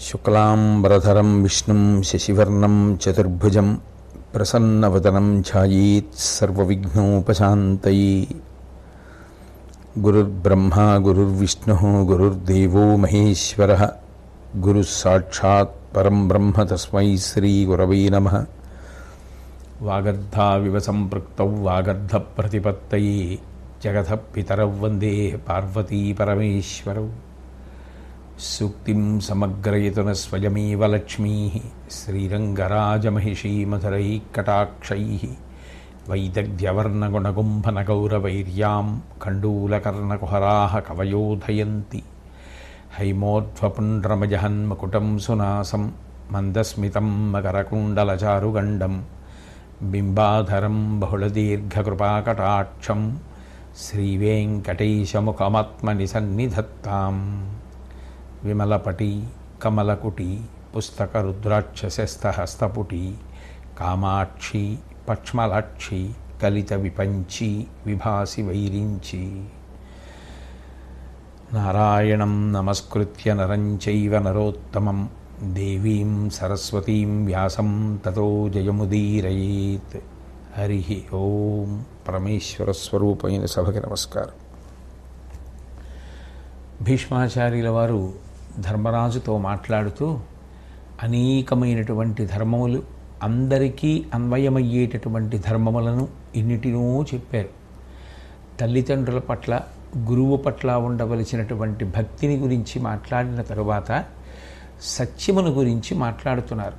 శుక్లాంబరధరం విష్ణుం శశివర్ణం చతుర్భుజం ప్రసన్నవదనం ఛాయేత్ సర్వవిఘ్నోపశాంతయే. గురుర్బ్రహ్మా గురుర్విష్ణుః గురుర్దేవో మహేశ్వరః. గురుస్సాక్షాత్ పరం బ్రహ్మ తస్మై శ్రీగురవే నమః. వాగర్ధావివ సంపృక్తౌ వాగర్ధప్రతిపత్తయే జగతః పితరౌ వందే పార్వతీ పరమేశ్వరౌ. సూక్తిం సమగ్రయతున స్వయమేవ లక్ష్మీ శ్రీరంగరాజమహిషీమధురైకటాక్షైః వైదగ్ధ్యవర్ణగుణగుంభనగౌరవైర్యాం కండూలకర్ణకుహరాः కవయోధయంతి. హైమోర్ధ్వపుండ్రమజహన్మకుటం సునాసం మందస్మితం మకరకుండలచారుగండం బింబాధరం బహుళదీర్ఘకృపాకటాక్షం శ్రీవేంకటేశముఖమాత్మని సన్నిధత్తాం. విమలపటి కమలకుటి పుస్తకరుద్రాక్షశస్తహస్తపుటి కామాక్షి పక్ష్మలాక్షి కలిత విపంచి విభాసి వైరించి. నారాయణం నమస్కృత్య నరం చైవ నరోత్తమం దేవీం సరస్వతీం వ్యాసం తతో జయముదీరయేత్. హరి ఓం. పరమేశ్వర స్వరూపమైన సభకి నమస్కారం. భీష్మాచార్యుల వారు ధర్మరాజుతో మాట్లాడుతూ అనేకమైనటువంటి ధర్మములు, అందరికీ అన్వయమయ్యేటటువంటి ధర్మములను ఎన్నిటినో చెప్పారు. తల్లిదండ్రుల పట్ల, గురువు పట్ల ఉండవలసినటువంటి భక్తిని గురించి మాట్లాడిన తరువాత సత్యమును గురించి మాట్లాడుతున్నారు.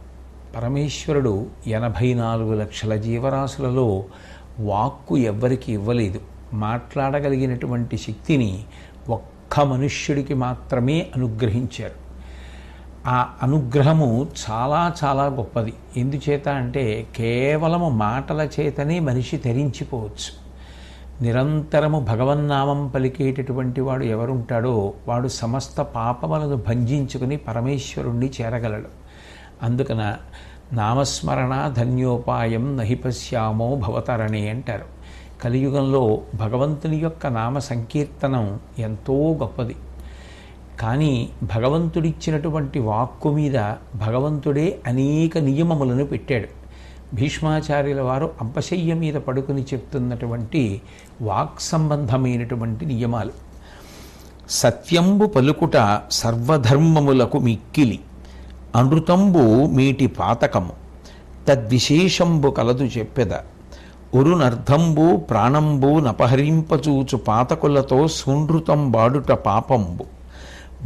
పరమేశ్వరుడు 84 లక్షల జీవరాశులలో వాక్కు ఎవ్వరికి ఇవ్వలేదు. మాట్లాడగలిగినటువంటి శక్తిని ఒక్క మనుష్యుడికి మాత్రమే అనుగ్రహించారు. ఆ అనుగ్రహము చాలా చాలా గొప్పది. ఎందుచేత అంటే కేవలము మాటల చేతనే మనిషి తరించిపోవచ్చు. నిరంతరము భగవన్నామం పలికేటటువంటి వాడు ఎవరుంటాడో వాడు సమస్త పాపములను భంజించుకుని పరమేశ్వరుణ్ణి చేరగలడు. అందుకన నామస్మరణ ధన్యోపాయం నహి పశ్యామో భవతరణే అంటారు. కలియుగంలో భగవంతుని యొక్క నామ సంకీర్తనం ఎంతో గొప్పది. కానీ భగవంతుడిచ్చినటువంటి వాక్కు మీద భగవంతుడే అనేక నియమములను పెట్టాడు. భీష్మాచార్యుల వారు అంపశయ్య మీద పడుకుని చెప్తున్నటువంటి వాక్ సంబంధమైనటువంటి నియమాలు. సత్యంబు పలుకుట సర్వధర్మములకు మిక్కిలి, అనృతంబు మీటి పాతకము, తద్విశేషంబు కలదు చెప్పెద, ఉరునర్ధంబు ప్రాణంబు నపహరింపచూచు పాతకులతో సునృతం బాడుట పాపంబు,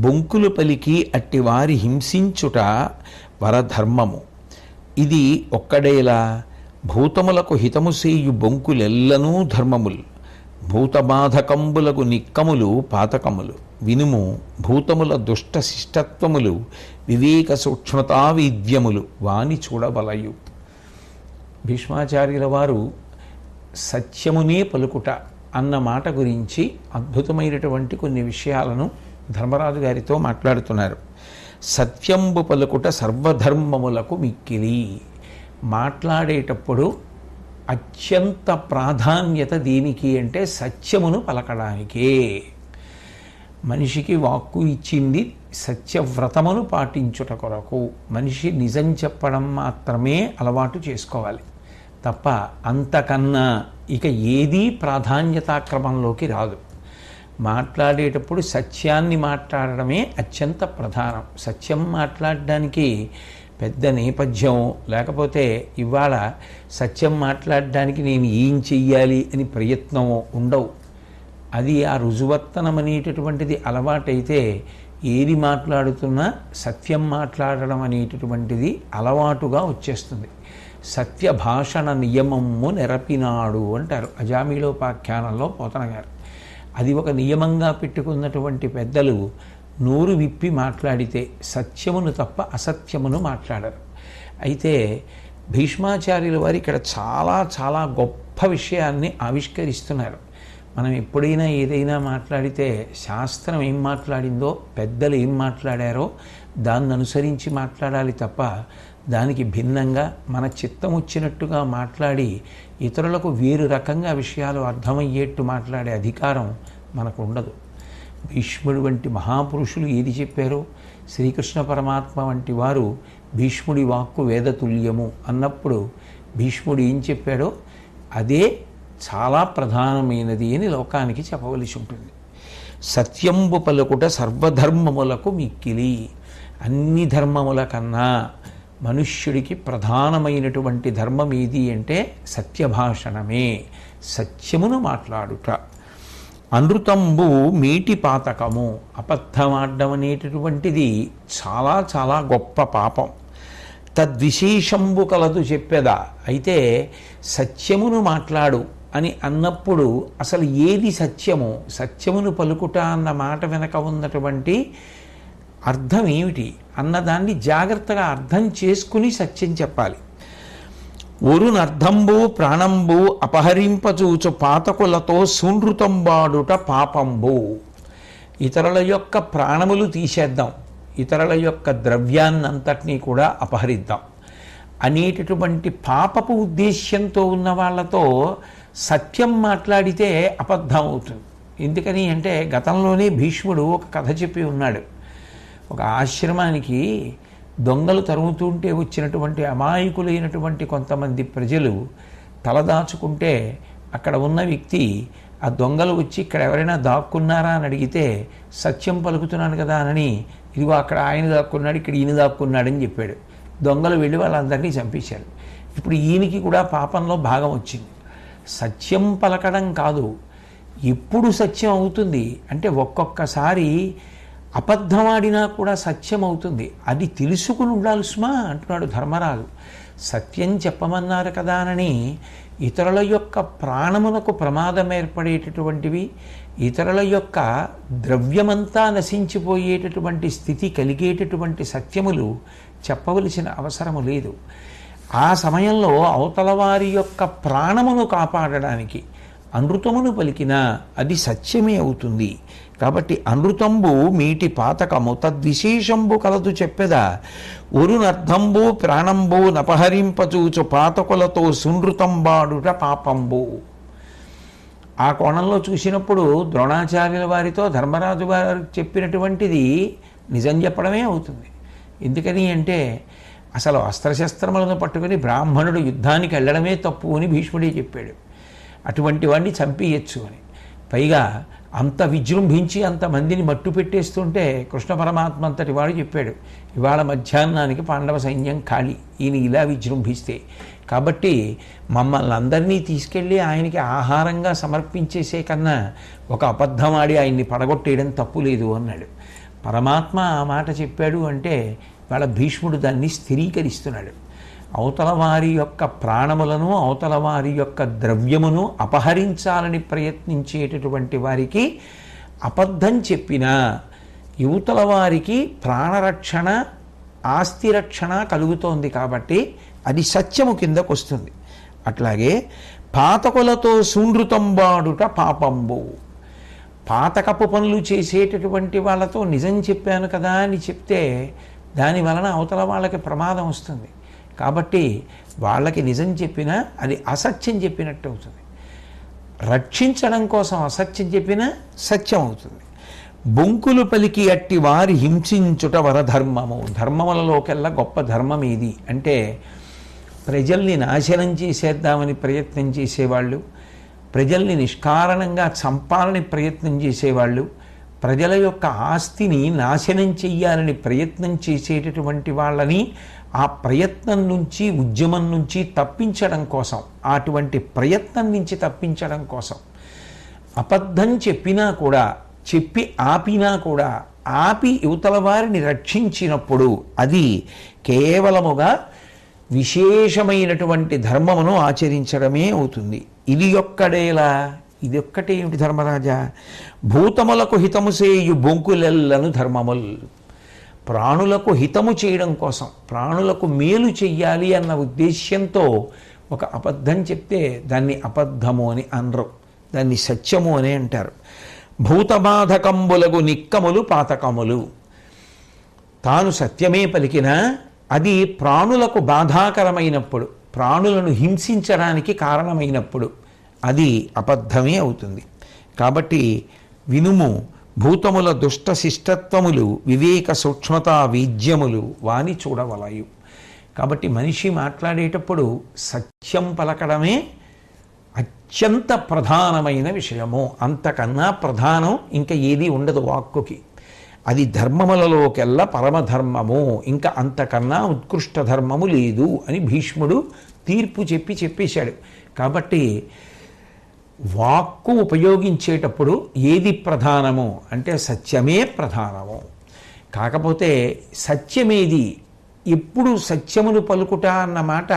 బొంకులు పలికి అట్టివారి హింసించుట వరధర్మము. ఇది ఒక్కడేలా భూతములకు హితము సేయు బొంకులెల్లనూ ధర్మములు, భూతబాధకంబులకు నిక్కములు పాతకములు. వినుము భూతముల దుష్ట శిష్టత్వములు, వివేక సూక్ష్మతా విద్యములు వాని చూడవలయు. భీష్మాచార్యుల వారు సత్యమునే పలుకుట అన్న మాట గురించి అద్భుతమైనటువంటి కొన్ని విషయాలను ధర్మరాజు గారితో మాట్లాడుతున్నారు. సత్యంబు పలుకుట సర్వధర్మములకు మిక్కిలి. మాట్లాడేటప్పుడు అత్యంత ప్రాధాన్యత దేనికి అంటే సత్యమును పలకడానికే. మనిషికి వాక్కు ఇచ్చింది సత్యవ్రతమును పాటించుట కొరకు. మనిషి నిజం చెప్పడం మాత్రమే అలవాటు చేసుకోవాలి తప్ప అంతకన్నా ఇక ఏదీ ప్రాధాన్యతాక్రమంలోకి రాదు. మాట్లాడేటప్పుడు సత్యాన్ని మాట్లాడడమే అత్యంత ప్రధానం. సత్యం మాట్లాడడానికి పెద్ద నేపథ్యం లేకపోతే ఇవాళ సత్యం మాట్లాడడానికి నేను ఏం చెయ్యాలి అని ప్రయత్నం ఉండవు. అది ఆ రుజువర్తనం అనేటటువంటిది అలవాటైతే ఏది మాట్లాడుతున్నా సత్యం మాట్లాడడం అనేటటువంటిది అలవాటుగా వచ్చేస్తుంది. సత్య భాషణ నియమము నెరపినాడు అంటారు అజామిళోపాఖ్యానంలో పోతన గారు. అది ఒక నియమంగా పెట్టుకున్నటువంటి పెద్దలు నోరు విప్పి మాట్లాడితే సత్యమును తప్ప అసత్యమును మాట్లాడరు. అయితే భీష్మాచార్యుల వారు ఇక్కడ చాలా చాలా గొప్ప విషయాన్ని ఆవిష్కరిస్తున్నారు. మనం ఎప్పుడైనా ఏదైనా మాట్లాడితే శాస్త్రం ఏం మాట్లాడిందో, పెద్దలు ఏం మాట్లాడారో దాన్ని అనుసరించి మాట్లాడాలి తప్ప దానికి భిన్నంగా మన చిత్తం వచ్చినట్టుగా మాట్లాడి ఇతరులకు వేరు రకంగా విషయాలు అర్థమయ్యేట్టు మాట్లాడే అధికారం మనకు ఉండదు. భీష్ముడు వంటి మహాపురుషులు ఏది చెప్పారో శ్రీకృష్ణ పరమాత్మ వంటి వారు భీష్ముడి వాక్కు వేదతుల్యము అన్నప్పుడు భీష్ముడు ఏం చెప్పాడో అదే చాలా ప్రధానమైనది అని లోకానికి చెప్పవలసి ఉంటుంది. సత్యంబు పలుకుట సర్వధర్మములకు మిక్కిలి. అన్ని ధర్మముల కన్నా మనుష్యుడికి ప్రధానమైనటువంటి ధర్మం ఏది అంటే సత్యభాషణమే, సత్యమును మాట్లాడుట. అనృతంబు మీటి పాతకము. అబద్ధమాడడం అనేటటువంటిది చాలా చాలా గొప్ప పాపం. తద్విశేషంబు కలదు చెప్పెదా. అయితే సత్యమును మాట్లాడు అని అన్నప్పుడు అసలు ఏది సత్యము, సత్యమును పలుకుట అన్న మాట వెనక ఉన్నటువంటి అర్థం ఏమిటి అన్నదాన్ని జాగ్రత్తగా అర్థం చేసుకుని సత్యం చెప్పాలి. ఒరునర్థంబు ప్రాణంబు అపహరింపచూచు పాతకులతో సునృతంబాడుట పాపంబు. ఇతరుల యొక్క ప్రాణములు తీసేద్దాం, ఇతరుల యొక్క ద్రవ్యాన్నంతటినీ కూడా అపహరిద్దాం అనేటటువంటి పాపపు ఉద్దేశ్యంతో ఉన్న వాళ్ళతో సత్యం మాట్లాడితే అబద్ధం అవుతుంది. ఎందుకని అంటే గతంలోనే భీష్ముడు ఒక కథ చెప్పి ఉన్నాడు. ఒక ఆశ్రమానికి దొంగలు తరుముతుంటే వచ్చినటువంటి అమాయకులైనటువంటి కొంతమంది ప్రజలు తలదాచుకుంటే అక్కడ ఉన్న వ్యక్తి ఆ దొంగలు వచ్చి ఇక్కడ ఎవరైనా దాక్కున్నారా అని అడిగితే సత్యం పలుకుతున్నాను కదా అని ఇదిగో అక్కడ ఆయన దాక్కున్నాడు, ఇక్కడ ఈయన దాక్కున్నాడని చెప్పాడు. దొంగలు వెళ్ళి వాళ్ళందరినీ చంపేశారు. ఇప్పుడు ఈయనకి కూడా పాపంలో భాగం వచ్చింది. సత్యం పలకడం కాదు, ఎప్పుడు సత్యం అవుతుంది అంటే ఒక్కొక్కసారి అబద్ధమాడినా కూడా సత్యం అవుతుంది. అది తెలుసుకుని ఉండాలి సుమా అంటున్నాడు ధర్మరాజు. సత్యం చెప్పమన్నారు కదా అని ఇతరుల యొక్క ప్రాణమునకు ప్రమాదం ఏర్పడేటటువంటివి, ఇతరుల యొక్క ద్రవ్యమంతా నశించిపోయేటటువంటి స్థితి కలిగేటటువంటి సత్యములు చెప్పవలసిన అవసరము లేదు. ఆ సమయంలో అవతల వారి యొక్క ప్రాణమును కాపాడడానికి అనృతమును పలికినా అది సత్యమే అవుతుంది. కాబట్టి అనృతంబు మీటి పాతకము తద్విశేషంబు కలదు చెప్పెదా. ఒరునర్థంబు ప్రాణంబు నపహరింపచూచు పాతకులతో సునృతంబాడుట పాపంబు. ఆ కోణంలో చూసినప్పుడు ద్రోణాచార్యుల వారితో ధర్మరాజు వారు చెప్పినటువంటిది నిజం చెప్పడమే అవుతుంది. ఎందుకని అంటే అసలు అస్త్రశస్త్రములను పట్టుకుని బ్రాహ్మణుడు యుద్ధానికి వెళ్ళడమే తప్పు అని భీష్ముడే చెప్పాడు. అటువంటి వాడిని చంపేయచ్చు అని. పైగా అంత విజృంభించి అంతమందిని మట్టు పెట్టేస్తుంటే కృష్ణ పరమాత్మ అంతటి వాడు చెప్పాడు, ఇవాళ మధ్యాహ్నానికి పాండవ సైన్యం ఖాళీ, ఈయన ఇలా విజృంభిస్తే. కాబట్టి మమ్మల్ని అందరినీ తీసుకెళ్ళి ఆయనకి ఆహారంగా సమర్పించేసే కన్నా ఒక అబద్ధం ఆడి ఆయన్ని పడగొట్టేయడం తప్పు లేదు అన్నాడు. పరమాత్మ ఆ మాట చెప్పాడు అంటే వాళ్ళ భీష్ముడు దాన్ని స్థిరీకరిస్తున్నాడు. అవతల వారి యొక్క ప్రాణములను అవతల వారి యొక్క ద్రవ్యమును అపహరించాలని ప్రయత్నించేటటువంటి వారికి అబద్ధం చెప్పినా యువతల వారికి ప్రాణరక్షణ ఆస్తి రక్షణ కలుగుతోంది కాబట్టి అది సత్యము కిందకు వస్తుంది. అట్లాగే పాతకులతో సునృతంబాడుట పాపంబు. పాతకపు పనులు చేసేటటువంటి వాళ్ళతో నిజం చెప్పాను కదా అని చెప్తే దాని వలన అవతల వాళ్ళకి ప్రమాదం వస్తుంది. కాబట్టి వాళ్ళకి నిజం చెప్పినా అది అసత్యం చెప్పినట్టు అవుతుంది. రక్షించడం కోసం అసత్యం చెప్పినా సత్యం అవుతుంది. బొంకులు పలికి అట్టి వారి హింసించుట వరధర్మము. ధర్మములలోకెల్లా గొప్ప ధర్మం ఏది అంటే ప్రజల్ని నాశనం చేసేద్దామని ప్రయత్నం చేసేవాళ్ళు, ప్రజల్ని నిష్కారణంగా చంపాలని ప్రయత్నం చేసేవాళ్ళు, ప్రజల యొక్క ఆస్తిని నాశనం చెయ్యాలని ప్రయత్నం చేసేటటువంటి వాళ్ళని ఆ ప్రయత్నం నుంచి ఉద్యమం నుంచి తప్పించడం కోసం, అటువంటి ప్రయత్నం నుంచి తప్పించడం కోసం అబద్ధం చెప్పినా కూడా, చెప్పి ఆపినా కూడా, ఆపి యువతల వారిని రక్షించినప్పుడు అది కేవలముగా విశేషమైనటువంటి ధర్మమును ఆచరించడమే అవుతుంది. ఇది ఒక్కడేలా, ఇది ఒక్కటే ఏమిటి ధర్మరాజా, భూతములకు హితము చేయు బొంకులెల్లను ధర్మముల్. ప్రాణులకు హితము చేయడం కోసం, ప్రాణులకు మేలు చెయ్యాలి అన్న ఉద్దేశ్యంతో ఒక అబద్ధం చెప్తే దాన్ని అబద్ధము అని అనరు, దాన్ని సత్యము అని అంటారు. భూతబాధకంబులగు నిక్కములు పాతకములు. తాను సత్యమే పలికినా అది ప్రాణులకు బాధాకరమైనప్పుడు, ప్రాణులను హింసించడానికి కారణమైనప్పుడు అది అబద్ధమే అవుతుంది. కాబట్టి వినుము, భూతముల దుష్ట శిష్టత్వములు వివేక సూక్ష్మతా వీజ్యములు వాని చూడవలయు. కాబట్టి మనిషి మాట్లాడేటప్పుడు సత్యం పలకడమే అత్యంత ప్రధానమైన విషయము. అంతకన్నా ప్రధానం ఇంకా ఏది ఉండదు వాక్కుకి. అది ధర్మములలోకెల్లా పరమధర్మము, ఇంకా అంతకన్నా ఉత్కృష్ట ధర్మము లేదు అని భీష్ముడు తీర్పు చెప్పేశాడు. కాబట్టి వాక్కు ఉపయోగించేటప్పుడు ఏది ప్రధానము అంటే సత్యమే ప్రధానము. కాకపోతే సత్యమేది, ఎప్పుడు సత్యమును పలుకుట అన్న మాట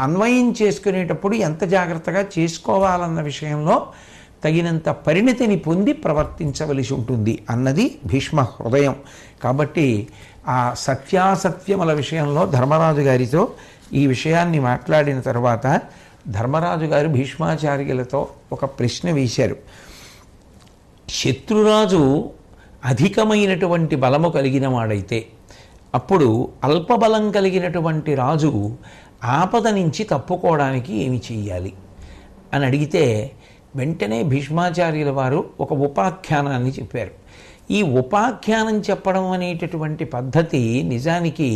అన్వయం చేసుకునేటప్పుడు ఎంత జాగ్రత్తగా చేసుకోవాలన్న విషయంలో తగినంత పరిణతిని పొంది ప్రవర్తించవలసి ఉంటుంది అన్నది భీష్మ హృదయం. కాబట్టి ఆ సత్యాసత్యముల విషయంలో ధర్మరాజు గారితో ఈ విషయాన్ని మాట్లాడిన తర్వాత ధర్మరాజు గారు భీష్మాచార్యులతో ఒక ప్రశ్న వేశారు. శత్రురాజు అధికమైనటువంటి బలము కలిగిన వాడైతే అప్పుడు అల్పబలం కలిగినటువంటి రాజు ఆపద నుంచి తప్పుకోవడానికి ఏమి చెయ్యాలి అని అడిగితే వెంటనే భీష్మాచార్యుల వారు ఒక ఉపాఖ్యానాన్ని చెప్పారు. ఈ ఉపాఖ్యానం చెప్పడం అనేటటువంటి పద్ధతి నిజానికి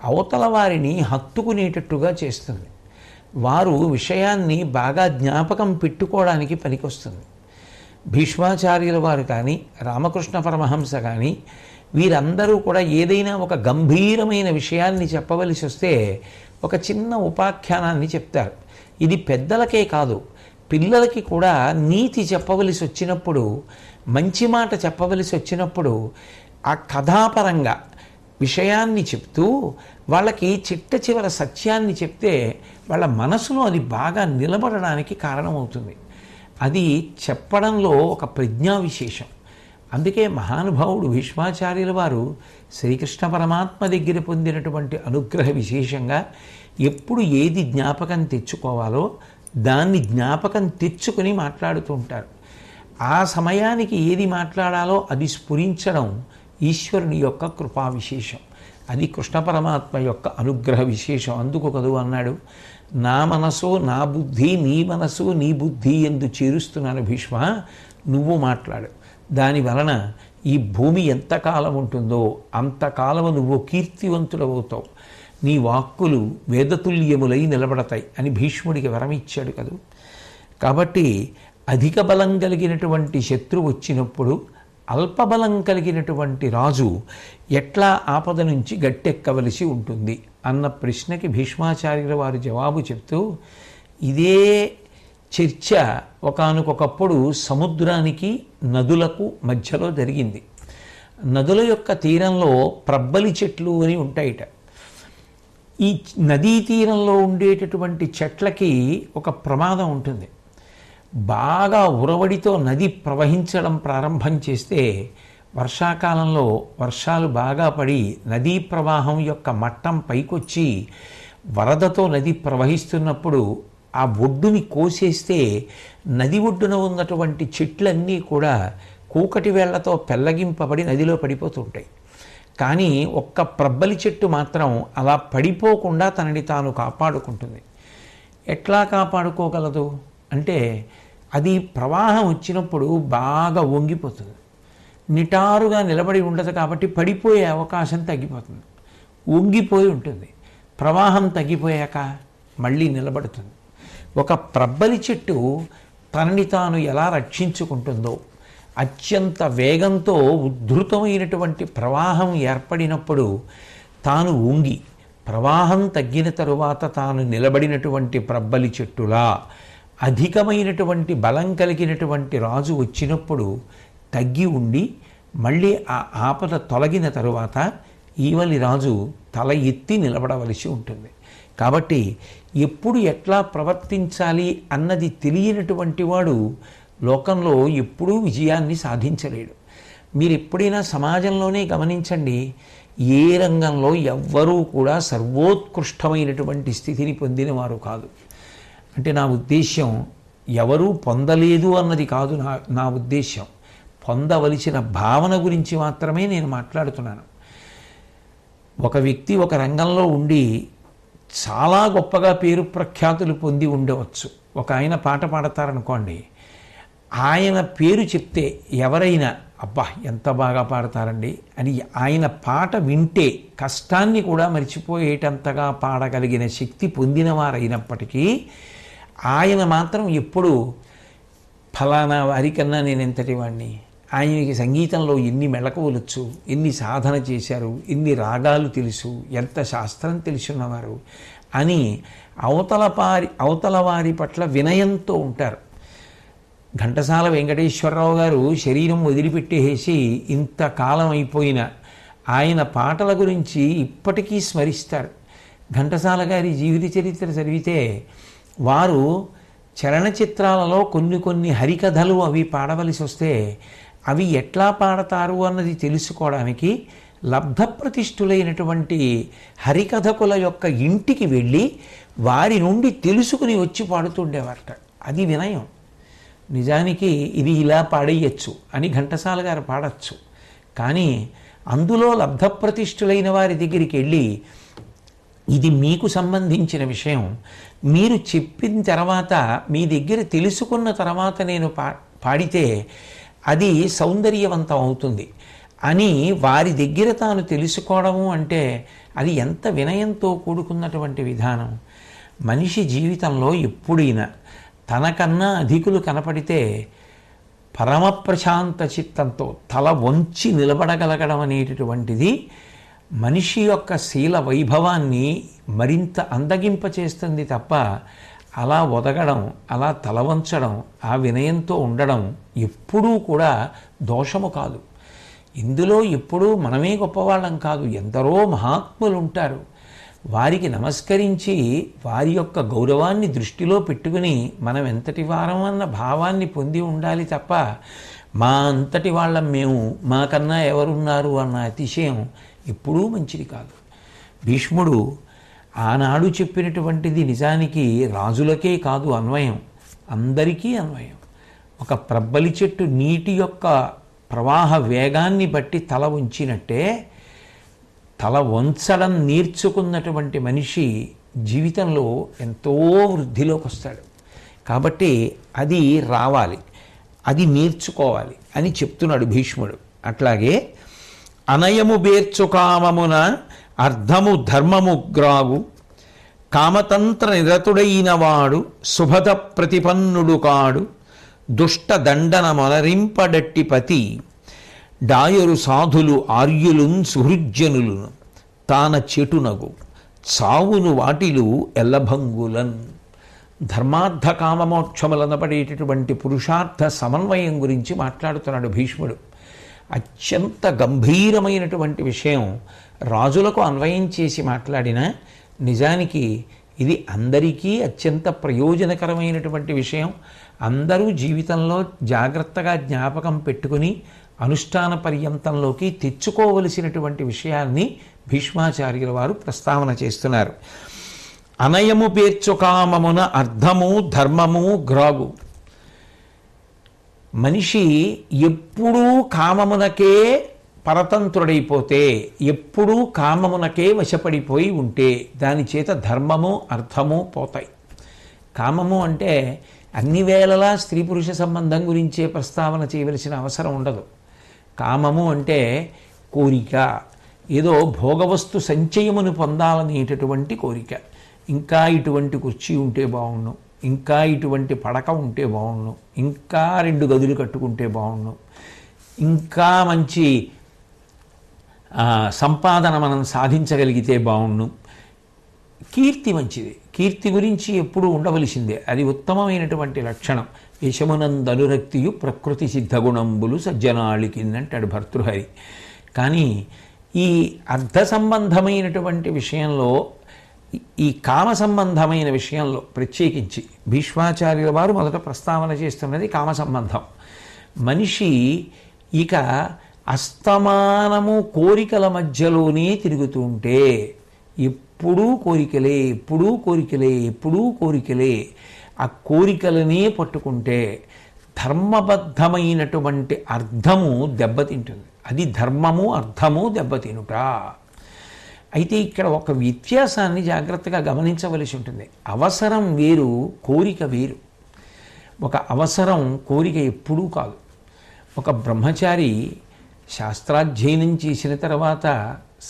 అవతల వారిని హత్తుకునేటట్టుగా చేస్తుంది. వారు విషయాన్ని బాగా జ్ఞాపకం పెట్టుకోవడానికి పనికొస్తుంది. భీష్మాచార్యుల వారు కానీ రామకృష్ణ పరమహంస కానీ వీరందరూ కూడా ఏదైనా ఒక గంభీరమైన విషయాన్ని చెప్పవలసి వస్తే ఒక చిన్న ఉపాఖ్యానాన్ని చెప్తారు. ఇది పెద్దలకే కాదు, పిల్లలకి కూడా నీతి చెప్పవలసి వచ్చినప్పుడు, మంచి మాట చెప్పవలసి వచ్చినప్పుడు ఆ కథాపరంగా విషయాన్ని చెప్తూ వాళ్ళకి చిట్ట చివర సత్యాన్ని చెప్తే వాళ్ళ మనసులో అది బాగా నిలబడడానికి కారణమవుతుంది. అది చెప్పడంలో ఒక ప్రజ్ఞా విశేషం. అందుకే మహానుభావుడు భీష్మాచార్యుల వారు శ్రీకృష్ణ పరమాత్మ దగ్గర పొందినటువంటి అనుగ్రహ విశేషంగా ఎప్పుడు ఏది జ్ఞాపకం తెచ్చుకోవాలో దాన్ని జ్ఞాపకం తెచ్చుకొని మాట్లాడుతూ ఉంటారు. ఆ సమయానికి ఏది మాట్లాడాలో అది స్ఫురించడం ఈశ్వరుని యొక్క కృపా విశేషం. అది కృష్ణ పరమాత్మ యొక్క అనుగ్రహ విశేషం. అందుకు కదూ అన్నాడు, నా మనసు నా బుద్ధి నీ మనసు నీ బుద్ధి ఎందు చేరుస్తున్నాను భీష్మ, నువ్వు మాట్లాడు. దాని వలన ఈ భూమి ఎంతకాలం ఉంటుందో అంతకాలము నువ్వు కీర్తివంతుడవుతావు, నీ వాక్కులు వేదతుల్యములై నిలబడతాయి అని భీష్ముడికి వరం ఇచ్చాడు కదూ. కాబట్టి అధిక బలం కలిగినటువంటి శత్రువు వచ్చినప్పుడు అల్పబలం కలిగినటువంటి రాజు ఎట్లా ఆపద నుంచి గట్టెక్కవలసి ఉంటుంది అన్న ప్రశ్నకి భీష్మాచార్యుల వారు జవాబు చెప్తూ, ఇదే చర్చ ఒకానొకప్పుడు సముద్రానికి నదులకు మధ్యలో జరిగింది. నదుల యొక్క తీరంలో ప్రబ్బలి చెట్లు అని ఉంటాయిట. ఈ నదీ తీరంలో ఉండేటటువంటి చెట్లకి ఒక ప్రమాదం ఉంటుంది. బాగా ఉరవడితో నది ప్రవహించడం ప్రారంభం చేస్తే వర్షాకాలంలో వర్షాలు బాగా పడి నదీ ప్రవాహం యొక్క మట్టం పైకొచ్చి వరదతో నది ప్రవహిస్తున్నప్పుడు ఆ ఒడ్డుని కోసేస్తే నది ఒడ్డున ఉన్నటువంటి చెట్లన్నీ కూడా కూకటి వేళ్లతో పెళ్ళగింపబడి నదిలో పడిపోతుంటాయి. కానీ ఒక్క ప్రబ్బలి చెట్టు మాత్రం అలా పడిపోకుండా తనని తాను కాపాడుకుంటుంది. ఎట్లా కాపాడుకోగలదు అంటే అది ప్రవాహం వచ్చినప్పుడు బాగా వంగిపోతుంది, నిటారుగా నిలబడి ఉండదు కాబట్టి పడిపోయే అవకాశం తగ్గిపోతుంది. వంగిపోయి ఉంటుంది, ప్రవాహం తగ్గిపోయాక మళ్ళీ నిలబడుతుంది. ఒక ప్రబ్బలి చెట్టు తనని తాను ఎలా రక్షించుకుంటుందో, అత్యంత వేగంతో ఉద్ధృతమైనటువంటి ప్రవాహం ఏర్పడినప్పుడు తాను వంగి ప్రవాహం తగ్గిన తరువాత తాను నిలబడినటువంటి ప్రబ్బలి చెట్టులా అధికమైనటువంటి బలం కలిగినటువంటి రాజు వచ్చినప్పుడు తగ్గి ఉండి మళ్ళీ ఆ ఆపద తొలగిన తరువాత ఈవలి రాజు తల ఎత్తి నిలబడవలసి ఉంటుంది. కాబట్టి ఎప్పుడు ఎట్లా ప్రవర్తించాలి అన్నది తెలియనటువంటి వాడు లోకంలో ఎప్పుడూ విజయాన్ని సాధించలేడు. మీరు ఎప్పుడైనా సమాజంలోనే గమనించండి, ఏ రంగంలో ఎవ్వరూ కూడా సర్వోత్కృష్టమైనటువంటి స్థితిని పొందిన వారు కాదు. అంటే నా ఉద్దేశ్యం ఎవరూ పొందలేదు అన్నది కాదు. నా ఉద్దేశ్యం పొందవలసిన భావన గురించి మాత్రమే నేను మాట్లాడుతున్నాను. ఒక వ్యక్తి ఒక రంగంలో ఉండి చాలా గొప్పగా పేరు ప్రఖ్యాతులు పొంది ఉండవచ్చు. ఒక ఆయన పాట పాడతారనుకోండి, ఆయన పేరు చెప్తే ఎవరైనా అబ్బా ఎంత బాగా పాడతారండి అని ఆయన పాట వింటే కష్టాన్ని కూడా మర్చిపోయేటంతగా పాడగలిగిన శక్తి పొందినవారైనప్పటికీ ఆయన మాత్రం ఎప్పుడు ఫలానా వారికన్నా నేను ఎంతటి వాడిని, ఆయనకి సంగీతంలో ఎన్ని మెళకువలొచ్చు, ఎన్ని సాధన చేశారు, ఎన్ని రాగాలు తెలుసు, ఎంత శాస్త్రం తెలుసున్నవారు అని అవతల వారి పట్ల వినయంతో ఉంటారు. ఘంటసాల వెంకటేశ్వరరావు గారు శరీరం వదిలిపెట్టేసి ఇంతకాలం అయిపోయిన ఆయన పాటల గురించి ఇప్పటికీ స్మరిస్తారు. ఘంటసాల గారి జీవిత చరిత్ర చదివితే వారు చలనచిత్రాలలో కొన్ని హరికథలు అవి పాడవలసి వస్తే అవి ఎట్లా పాడతారు అన్నది తెలుసుకోవడానికి లబ్ధప్రతిష్ఠులైనటువంటి హరికథకుల యొక్క ఇంటికి వెళ్ళి వారి నుండి తెలుసుకుని వచ్చి పాడుతుండేవారట. అది వినయం. నిజానికి ఇది ఇలా పాడేయచ్చు అని ఘంటసాల గారు పాడచ్చు, కానీ అందులో లబ్ధప్రతిష్ఠులైన వారి దగ్గరికి వెళ్ళి ఇది మీకు సంబంధించిన విషయం, మీరు చెప్పిన తర్వాత మీ దగ్గర తెలుసుకున్న తర్వాత నేను పాడితే అది సౌందర్యవంతం అవుతుంది అని వారి దగ్గర తాను తెలుసుకోవడము అంటే అది ఎంత వినయంతో కూడుకున్నటువంటి విధానం. మనిషి జీవితంలో ఎప్పుడైనా తనకన్నా అధికులు కనపడితే పరమ ప్రశాంత చిత్తంతో తల వంచి నిలబడగలగడం అనేటటువంటిది మనిషి యొక్క శీల వైభవాన్ని మరింత అందగింపచేస్తుంది తప్ప అలా ఒదగడం, అలా తల వంచడం, ఆ వినయంతో ఉండడం ఎప్పుడూ కూడా దోషము కాదు. ఇందులో ఎప్పుడూ మనమే గొప్పవాళ్ళం కాదు, ఎందరో మహాత్ములు ఉంటారు. వారికి నమస్కరించి వారి యొక్క గౌరవాన్ని దృష్టిలో పెట్టుకుని మనం ఎంతటి వారం అన్న భావాన్ని పొంది ఉండాలి తప్ప మా అంతటి వాళ్ళం మేము, మాకన్నా ఎవరున్నారు అన్న అతిశయం ఎప్పుడూ మంచిది కాదు. భీష్ముడు ఆనాడు చెప్పినటువంటిది నిజానికి రాజులకే కాదు అన్వయం, అందరికీ అన్వయం. ఒక ప్రబ్బలి చెట్టు నీటి యొక్క ప్రవాహ వేగాన్ని బట్టి తల ఉంచినట్టే తల వంచడం నేర్చుకున్నటువంటి మనిషి జీవితంలో ఎంతో వృద్ధిలోకి వస్తాడు. కాబట్టి అది రావాలి, అది నేర్చుకోవాలి అని చెప్తున్నాడు భీష్ముడు. అట్లాగే అనయము బేర్చు కామమున అర్థము ధర్మము గ్రాగు, కామతంత్ర నిరతుడైన వాడు శుభద ప్రతిపన్నుడు కాడు, దుష్ట దండన మొనరింపడట్టి పతి, డాయరు సాధులు ఆర్యులున్ సుహృజ్జనులను తాన చెటునగు చావును వాటిలు ఎల్లభంగులన్. ధర్మార్థ కామమోక్షములనబడేటటువంటి పురుషార్థ సమన్వయం గురించి మాట్లాడుతున్నాడు భీష్ముడు. అత్యంత గంభీరమైనటువంటి విషయం రాజులకు అన్వయం చేసి మాట్లాడిన నిజానికి ఇది అందరికీ అత్యంత ప్రయోజనకరమైనటువంటి విషయం. అందరూ జీవితంలో జాగ్రత్తగా జ్ఞాపకం పెట్టుకుని అనుష్ఠాన పర్యంతంలోకి తెచ్చుకోవలసినటువంటి విషయాన్ని భీష్మాచార్యుల వారు ప్రస్తావన చేస్తున్నారు. అనయము పేర్చు కామమున అర్థము ధర్మము గ్రాగు. మనిషి ఎప్పుడూ కామమునకే పరతంత్రుడైపోతే, ఎప్పుడూ కామమునకే వశపడిపోయి ఉంటే దాని చేత ధర్మము అర్థము పోతాయి. కామము అంటే అన్ని వేళలా స్త్రీ పురుష సంబంధం గురించే ప్రస్తావన చేయవలసిన అవసరం ఉండదు. కామము అంటే కోరిక, ఏదో భోగవస్తు సంచయమును పొందాలనేటటువంటి కోరిక. ఇంకా ఇటువంటి కుర్చీ ఉంటే బాగుండు, ఇంకా ఇటువంటి పడక ఉంటే బాగుండు, ఇంకా 2 గదులు కట్టుకుంటే బాగుండు, ఇంకా మంచి సంపాదన మనం సాధించగలిగితే బాగుండు. కీర్తి మంచిది, కీర్తి గురించి ఎప్పుడూ ఉండవలసిందే, అది ఉత్తమమైనటువంటి లక్షణం. యశమునందనురక్తియు ప్రకృతి సిద్ధగుణంబులు సజ్జనాళికిందంటాడు భర్తృహరి. కానీ ఈ అర్థ సంబంధమైనటువంటి విషయంలో, ఈ కామ సంబంధమైన విషయంలో ప్రత్యేకించి భీష్మాచార్యుల వారు మొదట ప్రస్తావన చేస్తున్నది కామ సంబంధం. మనిషి ఇక అస్తమానము కోరికల మధ్యలోనే తిరుగుతూ ఉంటే, ఎప్పుడూ కోరికలే, ఎప్పుడూ కోరికలే, ఎప్పుడూ కోరికలే, ఆ కోరికలనే పట్టుకుంటే ధర్మబద్ధమైనటువంటి అర్థము దెబ్బతింటుంది. అది ధర్మము అర్థము దెబ్బతినుట. అయితే ఇక్కడ ఒక వ్యత్యాసాన్ని జాగ్రత్తగా గమనించవలసి ఉంటుంది. అవసరం వేరు, కోరిక వేరు. ఒక అవసరం కోరిక ఎప్పుడూ కాదు. ఒక బ్రహ్మచారి శాస్త్రాధ్యయనం చేసిన తర్వాత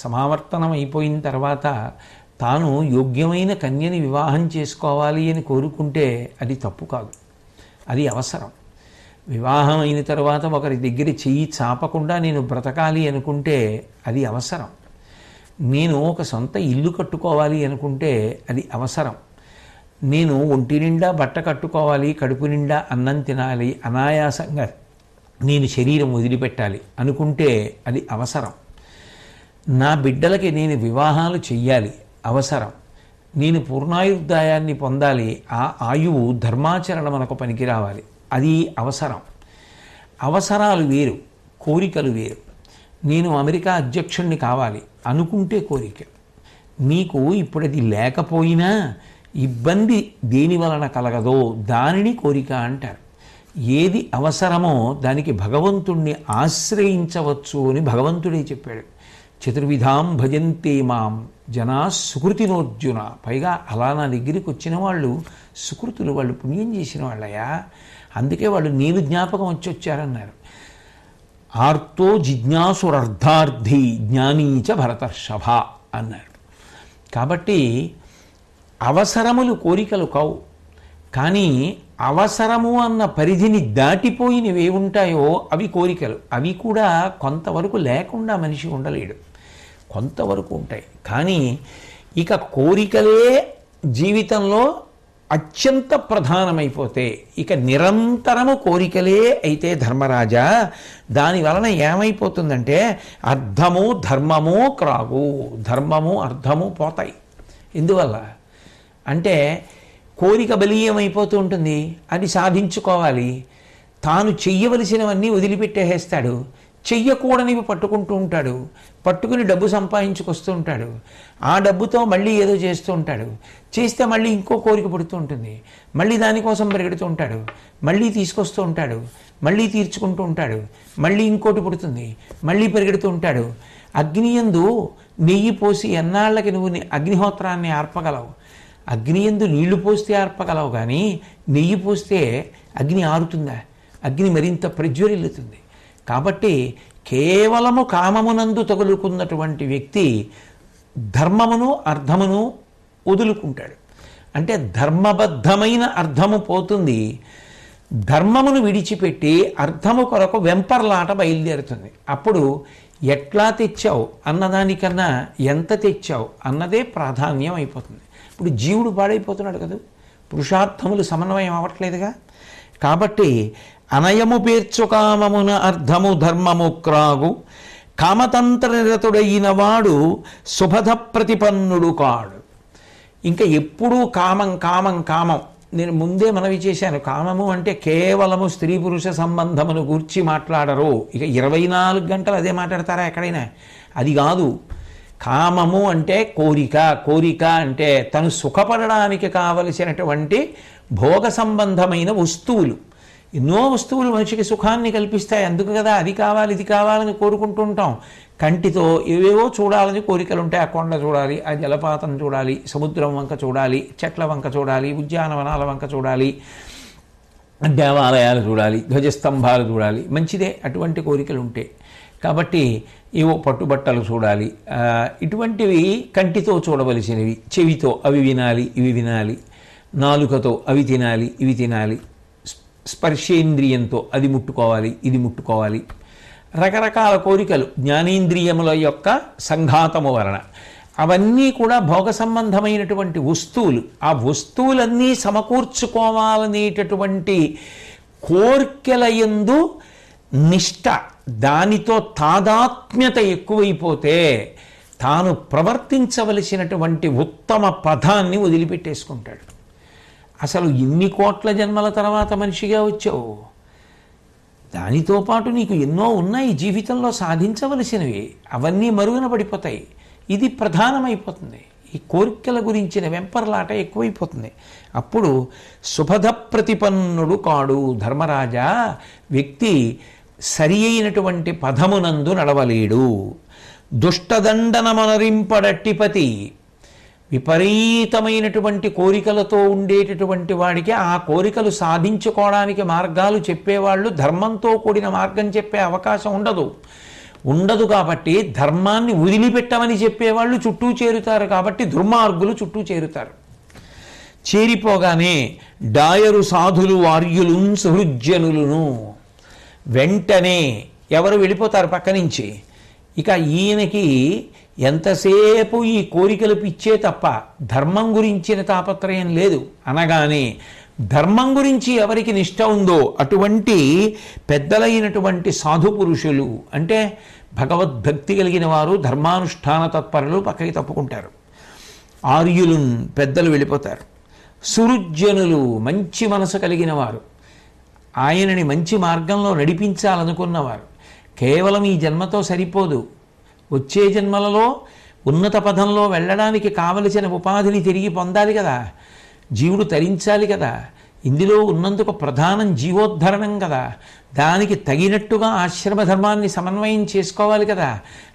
సమావర్తనం అయిపోయిన తర్వాత తాను యోగ్యమైన కన్యని వివాహం చేసుకోవాలి అని కోరుకుంటే అది తప్పు కాదు, అది అవసరం. వివాహం అయిన తర్వాత ఒకరి దగ్గర చెయ్యి చాపకుండా నేను బ్రతకాలి అనుకుంటే అది అవసరం. నేను ఒక సొంత ఇల్లు కట్టుకోవాలి అనుకుంటే అది అవసరం. నేను ఒంటి నిండా బట్ట కట్టుకోవాలి, కడుపు నిండా అన్నం తినాలి, అనాయాసంగా నేను శరీరం వదిలిపెట్టాలి అనుకుంటే అది అవసరం. నా బిడ్డలకి నేను వివాహాలు చెయ్యాలి, అవసరం. నేను పూర్ణాయుర్దాయాన్ని పొందాలి, ఆ ఆయువు ధర్మాచరణ మనకు పనికి రావాలి, అది అవసరం. అవసరాలు వేరు, కోరికలు వేరు. నేను అమెరికా అధ్యక్షుణ్ణి కావాలి అనుకుంటే కోరిక. మీకు ఇప్పుడు అది లేకపోయినా ఇబ్బంది దేని వలన కలగదో దానిని కోరిక అంటారు. ఏది అవసరమో దానికి భగవంతుణ్ణి ఆశ్రయించవచ్చు అని భగవంతుడే చెప్పాడు. చతుర్విధాం భజంతే మాం జనా సుకృతినోర్జున. పైగా అలా నా దగ్గరికి వచ్చిన వాళ్ళు సుకృతులు, వాళ్ళు పుణ్యం చేసిన వాళ్ళయా, అందుకే వాళ్ళు నేను జ్ఞాపకం వచ్చారన్నారు. ఆర్తో జిజ్ఞాసురర్ధార్థి జ్ఞానీచ భరతర్షభ అన్నారు. కాబట్టి అవసరములు కోరికలు కావు, కానీ అవసరము అన్న పరిధిని దాటిపోయినవి ఏముంటాయో అవి కోరికలు. అవి కూడా కొంతవరకు లేకుండా మనిషి ఉండలేడు, కొంతవరకు ఉంటాయి. కానీ ఇక కోరికలే జీవితంలో అత్యంత ప్రధానమైపోతే, ఇక నిరంతరము కోరికలే అయితే ధర్మరాజా, దాని వలన ఏమైపోతుందంటే అర్థము ధర్మము క్రాగు, ధర్మము అర్థము పోతాయి. ఎందువల్ల అంటే కోరిక బలీయమైపోతూ ఉంటుంది, అది సాధించుకోవాలి. తాను చెయ్యవలసినవన్నీ వదిలిపెట్టేస్తాడు, చెయ్యకూడనివి పట్టుకుంటూ ఉంటాడు, పట్టుకుని డబ్బు సంపాదించుకొస్తూ ఉంటాడు, ఆ డబ్బుతో మళ్ళీ ఏదో చేస్తూ ఉంటాడు, చేస్తే మళ్ళీ ఇంకో కోరిక పుడుతూ ఉంటుంది, మళ్ళీ దానికోసం పెరుగుతూ ఉంటాడు, మళ్ళీ తీసుకొస్తూ ఉంటాడు, మళ్ళీ తీర్చుకుంటూ ఉంటాడు, మళ్ళీ ఇంకోటి పుడుతుంది, మళ్ళీ పెరుగుతూ ఉంటాడు. అగ్నియందు నెయ్యి పోసి ఎన్నాళ్ళకి నువ్వు అగ్నిహోత్రాన్ని ఆర్పగలవు? అగ్నియందు నీళ్లు పోస్తే ఆర్పగలవు, కానీ నెయ్యి పోస్తే అగ్ని ఆరుతుందా? అగ్ని మరింత ప్రజ్వరిల్లుతుంది. కాబట్టి కేవలము కామమునందు తగులుకున్నటువంటి వ్యక్తి ధర్మమును అర్థమును వదులుకుంటాడు. అంటే ధర్మబద్ధమైన అర్థము పోతుంది, ధర్మమును విడిచిపెట్టి అర్థము కొరకు వెంపర్లాట బయలుదేరుతుంది. అప్పుడు ఎట్లా తెచ్చావు అన్నదానికన్నా ఎంత తెచ్చావు అన్నదే ప్రాధాన్యం అయిపోతుంది. ఇప్పుడు జీవుడు పాడైపోతున్నాడు కదా, పురుషార్థములు సమన్వయం అవ్వట్లేదుగా. కాబట్టి అనయము పేర్చు కామమున అర్థము ధర్మము క్రాగు, కామతంత్ర నిరతుడైన వాడు శుభధ ప్రతిపన్నుడు కాడు. ఇంకా ఎప్పుడూ కామం కామం కామం. నేను ముందే మనవి చేశాను, కామము అంటే కేవలము స్త్రీ పురుష సంబంధమును గూర్చి మాట్లాడరు. ఇక 24 గంటలు అదే మాట్లాడతారా ఎక్కడైనా? అది కాదు. కామము అంటే కోరిక, కోరిక అంటే తను సుఖపడడానికి కావలసినటువంటి భోగ సంబంధమైన వస్తువులు. ఎన్నో వస్తువులు మనిషికి సుఖాన్ని కల్పిస్తాయి, అందుకు కదా అది కావాలి ఇది కావాలని కోరుకుంటూ ఉంటాం. కంటితో ఏవేవో చూడాలని కోరికలు ఉంటాయి. ఆ కొండ చూడాలి, ఆ జలపాతం చూడాలి, సముద్రం వంక చూడాలి, చెట్ల వంక చూడాలి, ఉద్యానవనాల వంక చూడాలి, దేవాలయాలు చూడాలి, ధ్వజస్తంభాలు చూడాలి, మంచిదే అటువంటి కోరికలు ఉంటాయి. కాబట్టి ఏవో పట్టుబట్టలు చూడాలి, ఇటువంటివి కంటితో చూడవలసినవి, చెవితో అవి వినాలి ఇవి వినాలి, నాలుకతో అవి తినాలి ఇవి తినాలి, స్పర్శేంద్రియంతో అది ముట్టుకోవాలి ఇది ముట్టుకోవాలి, రకరకాల కోరికలు జ్ఞానేంద్రియముల యొక్క సంఘాతము వలన. అవన్నీ కూడా భోగ సంబంధమైనటువంటి వస్తువులు. ఆ వస్తువులన్నీ సమకూర్చుకోవాలనేటటువంటి కోర్కెల యందు నిష్ఠ, దానితో తాదాత్మ్యత ఎక్కువైపోతే తాను ప్రవర్తించవలసినటువంటి ఉత్తమ పదాన్ని వదిలిపెట్టేసుకుంటాడు. అసలు ఇన్ని కోట్ల జన్మల తర్వాత మనిషిగా వచ్చావు, దానితో పాటు నీకు ఎన్నో ఉన్నాయి జీవితంలో సాధించవలసినవి, అవన్నీ మరుగున పడిపోతాయి. ఇది ప్రధానమైపోతుంది. ఈ కోరికల గురించిన వెంపర్లాట ఎక్కువైపోతుంది. అప్పుడు శుభధ ప్రతిపన్నుడు కాడు. ధర్మరాజా, వ్యక్తి సరి అయినటువంటి పదమునందు నడవలేడు. దుష్టదండనమనరింపడట్టిపతి, విపరీతమైనటువంటి కోరికలతో ఉండేటటువంటి వాడికి ఆ కోరికలు సాధించుకోవడానికి మార్గాలు చెప్పేవాళ్ళు ధర్మంతో కూడిన మార్గం చెప్పే అవకాశం ఉండదు కాబట్టి ధర్మాన్ని వదిలిపెట్టమని చెప్పేవాళ్ళు చుట్టూ చేరుతారు, కాబట్టి దుర్మార్గులు చుట్టూ చేరుతారు. చేరిపోగానే డాయరు సాధులు వార్యులున్ సుహృజ్జనులును, వెంటనే ఎవరు వెళ్ళిపోతారు పక్క నుంచి. ఇక ఈయనకి ఎంతసేపు ఈ కోరికలు పిచ్చే తప్ప ధర్మం గురించిన తాపత్రయం లేదు. అనగానే ధర్మం గురించి ఎవరికి నిష్ట ఉందో అటువంటి పెద్దలైనటువంటి సాధు పురుషులు, అంటే భగవద్భక్తి కలిగిన వారు, ధర్మానుష్ఠాన తత్పరులు పక్కకి తప్పుకుంటారు. ఆర్యులు పెద్దలు వెళ్ళిపోతారు. సురుజ్జనులు మంచి మనసు కలిగిన వారు, ఆయనని మంచి మార్గంలో నడిపించాలనుకున్నవారు. కేవలం ఈ జన్మతో సరిపోదు, వచ్చే జన్మలలో ఉన్నత పదంలో వెళ్ళడానికి కావలసిన ఉపాధిని తిరిగి పొందాలి కదా, జీవుడు తరించాలి కదా, ఇందులో ఉన్నందుకు ప్రధానం జీవోద్ధరణం కదా, దానికి తగినట్టుగా ఆశ్రమ ధర్మాన్ని సమన్వయం చేసుకోవాలి కదా.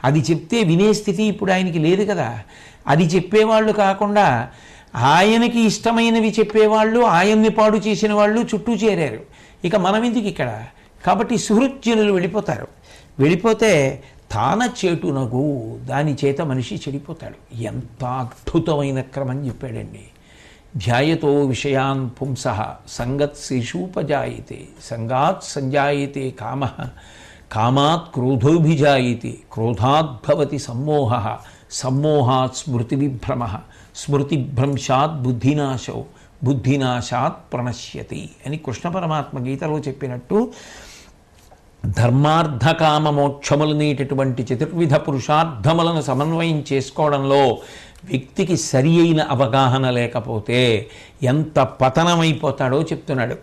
అది చెప్తే వినే స్థితి ఇప్పుడు ఆయనకి లేదు కదా. అది చెప్పేవాళ్ళు కాకుండా ఆయనకి ఇష్టమైనవి చెప్పేవాళ్ళు, ఆయన్ని పాడు చేసిన వాళ్ళు చుట్టూ చేరారు. ఇక మనం ఎందుకు ఇక్కడ? కాబట్టి సుహృజ్జనులు వెళ్ళిపోతారు. వెళ్ళిపోతే తాన చేటునగు, దాని చేత మనిషి చెడిపోతాడు. ఎంత అద్భుతమైన క్రమం చెప్పాడండి. ధ్యాయతో విషయాన్ పుంసః సంగత్ శేషూపజాయతే, సంగాత్ సంజాయతే కామః, కామాత్ క్రోధోభిజాయతే, క్రోధాద్భవతి సమ్మోహః, సమ్మోహాత్ స్మృతివిభ్రమః, స్మృతిభ్రంశాత్ బుద్ధినాశో, బుద్ధినాశాత్ ప్రణశ్యతి అని కృష్ణ పరమాత్మ గీతలో చెప్పినట్టు ధర్మార్థకామ మోక్షములనేటటువంటి చతుర్విధ పురుషార్థములను సమన్వయం చేసుకోవడంలో వ్యక్తికి సరి అయిన అవగాహన లేకపోతే ఎంత పతనమైపోతాడో చెప్తున్నాడు.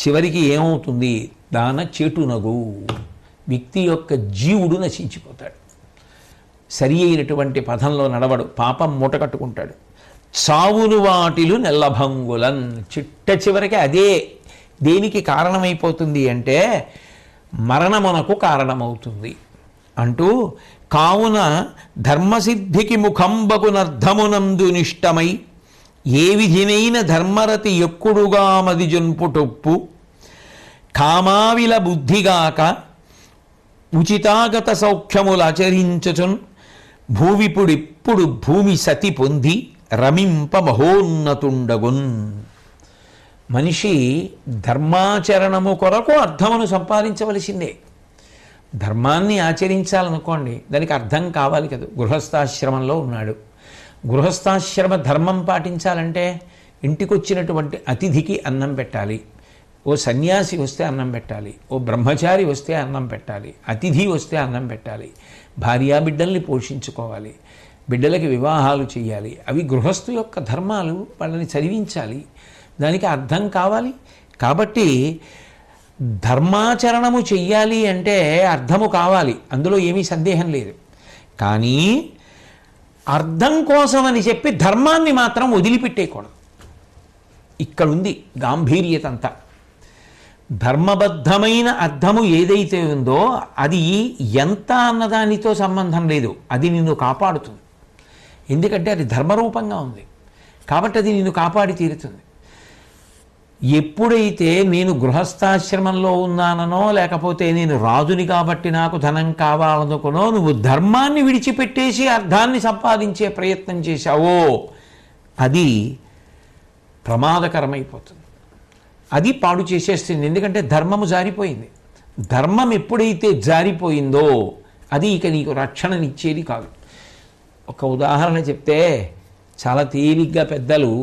చివరికి ఏమవుతుంది? దాన చేటునగు, వ్యక్తి యొక్క జీవుడు నశించిపోతాడు. సరి అయినటువంటి పథంలో నడవడు, పాపం మూట కట్టుకుంటాడు. చావును వాటిలు నెల్లభంగులన్, చిట్ట చివరికి అదే దేనికి కారణమైపోతుంది అంటే మరణమునకు కారణమవుతుంది అంటూ, కావున ధర్మసిద్ధికి ముఖంబకునర్థమునందు నిష్టమై ఏ విధినైన ధర్మరతి ఎక్కుడుగా మది జొన్పుటొప్పు, కామావిల బుద్ధిగాక ఉచితాగత సౌఖ్యములాచరించుచున్, భూవిపుడిప్పుడు భూమి సతి పొంది రమింప మహోన్నతుండగున్. మనిషి ధర్మాచరణము కొరకు అర్థమును సంపాదించవలసిందే. ధర్మాన్ని ఆచరించాలనుకోండి, దానికి అర్థం కావాలి కదా. గృహస్థాశ్రమంలో ఉన్నాడు, గృహస్థాశ్రమ ధర్మం పాటించాలంటే ఇంటికొచ్చినటువంటి అతిథికి అన్నం పెట్టాలి, ఓ సన్యాసి వస్తే అన్నం పెట్టాలి, ఓ బ్రహ్మచారి వస్తే అన్నం పెట్టాలి, అతిథి వస్తే అన్నం పెట్టాలి, భార్యాబిడ్డల్ని పోషించుకోవాలి, బిడ్డలకి వివాహాలు చేయాలి. అవి గృహస్థు యొక్క ధర్మాలు, వాళ్ళని చదివించాలి, దానికి అర్థం కావాలి. కాబట్టి ధర్మాచరణము చెయ్యాలి అంటే అర్థము కావాలి, అందులో ఏమీ సందేహం లేదు. కానీ అర్థం కోసమని చెప్పి ధర్మాన్ని మాత్రం వదిలిపెట్టేయకూడదు. ఇక్కడుంది గాంభీర్యత అంతా. ధర్మబద్ధమైన అర్థము ఏదైతే ఉందో అది ఎంత అన్నదానితో సంబంధం లేదు, అది నిన్ను కాపాడుతుంది. ఎందుకంటే అది ధర్మరూపంగా ఉంది కాబట్టి అది నిన్ను కాపాడి తీరుతుంది. ఎప్పుడైతే నేను గృహస్థాశ్రమంలో ఉన్నానో, లేకపోతే నేను రాజుని కాబట్టి నాకు ధనం కావాలనుకునో, నువ్వు ధర్మాన్ని విడిచిపెట్టేసి అర్థాన్ని సంపాదించే ప్రయత్నం చేశావో అది ప్రమాదకరమైపోతుంది, అది పాడు చేసేస్తుంది. ఎందుకంటే ధర్మము జారిపోయింది. ధర్మం ఎప్పుడైతే జారిపోయిందో అది ఇక నీకు రక్షణనిచ్చేది కాదు. ఒక ఉదాహరణ చెప్తే చాలా తేలిగ్గా పెద్దలు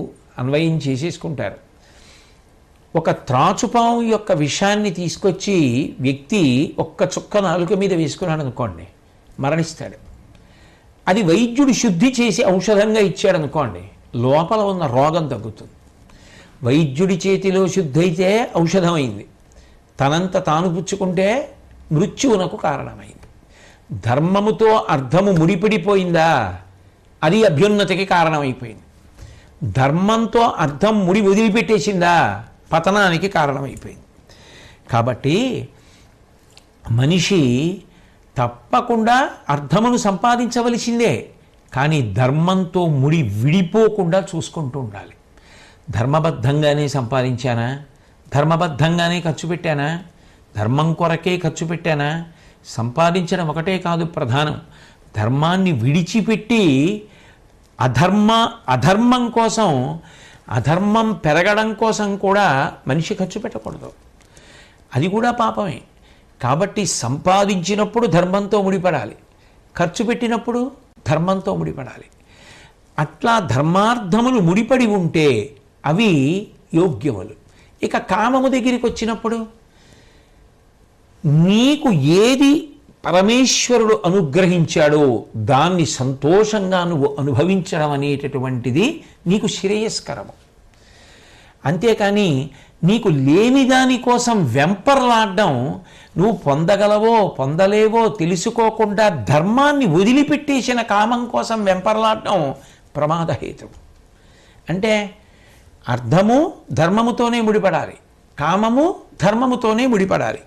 అన్వయం చేసేసుకుంటారు. ఒక త్రాచుపాము యొక్క విషాన్ని తీసుకొచ్చి వ్యక్తి ఒక్క చుక్క నాలుక మీద వేసుకున్నాడు అనుకోండి, మరణిస్తాడు. అది వైద్యుడు శుద్ధి చేసి ఔషధంగా ఇచ్చాడు అనుకోండి, లోపల ఉన్న రోగం తగ్గుతుంది. వైద్యుడి చేతిలో శుద్ధి అయితే ఔషధమైంది, తనంత తాను పుచ్చుకుంటే మృత్యువునకు కారణమైంది. ధర్మముతో అర్థము ముడిపడిపోయిందా, అది అభ్యున్నతికి కారణమైపోయింది. ధర్మంతో అర్థం ముడి వదిలిపెట్టేసిందా, పతనానికి కారణమైపోయింది. కాబట్టి మనిషి తప్పకుండా అర్థమును సంపాదించవలసిందే. కానీ ధర్మంతో ముడి విడిపోకుండా చూసుకుంటూ ఉండాలి. ధర్మబద్ధంగానే సంపాదించానా, ధర్మబద్ధంగానే ఖర్చు పెట్టానా, ధర్మం కొరకే ఖర్చు పెట్టానా, సంపాదించడం ఒకటే కాదు ప్రధానం, ధర్మాన్ని విడిచిపెట్టి అధర్మం కోసం, అధర్మం పెరగడం కోసం కూడా మనిషి ఖర్చు పెట్టకూడదు. అది కూడా పాపమే. కాబట్టి సంపాదించినప్పుడు ధర్మంతో ముడిపడాలి, ఖర్చు పెట్టినప్పుడు ధర్మంతో ముడిపడాలి. అట్లా ధర్మార్థములు ముడిపడి ఉంటే అవి యోగ్యములు. ఇక కామము దగ్గరికి వచ్చినప్పుడు నీకు ఏది పరమేశ్వరుడు అనుగ్రహించాడో దాన్ని సంతోషంగా నువ్వు అనుభవించడం అనేటటువంటిది నీకు శ్రేయస్కరము. అంతేకాని నీకు లేని దానికోసం వెంపర్లాడడం, నువ్వు పొందగలవో పొందలేవో తెలుసుకోకుండా ధర్మాన్ని వదిలిపెట్టేసిన కామం కోసం వెంపర్లాడడం ప్రమాదహేతువు. అంటే అర్థము ధర్మముతోనే ముడిపడాలి, కామము ధర్మముతోనే ముడిపడాలి.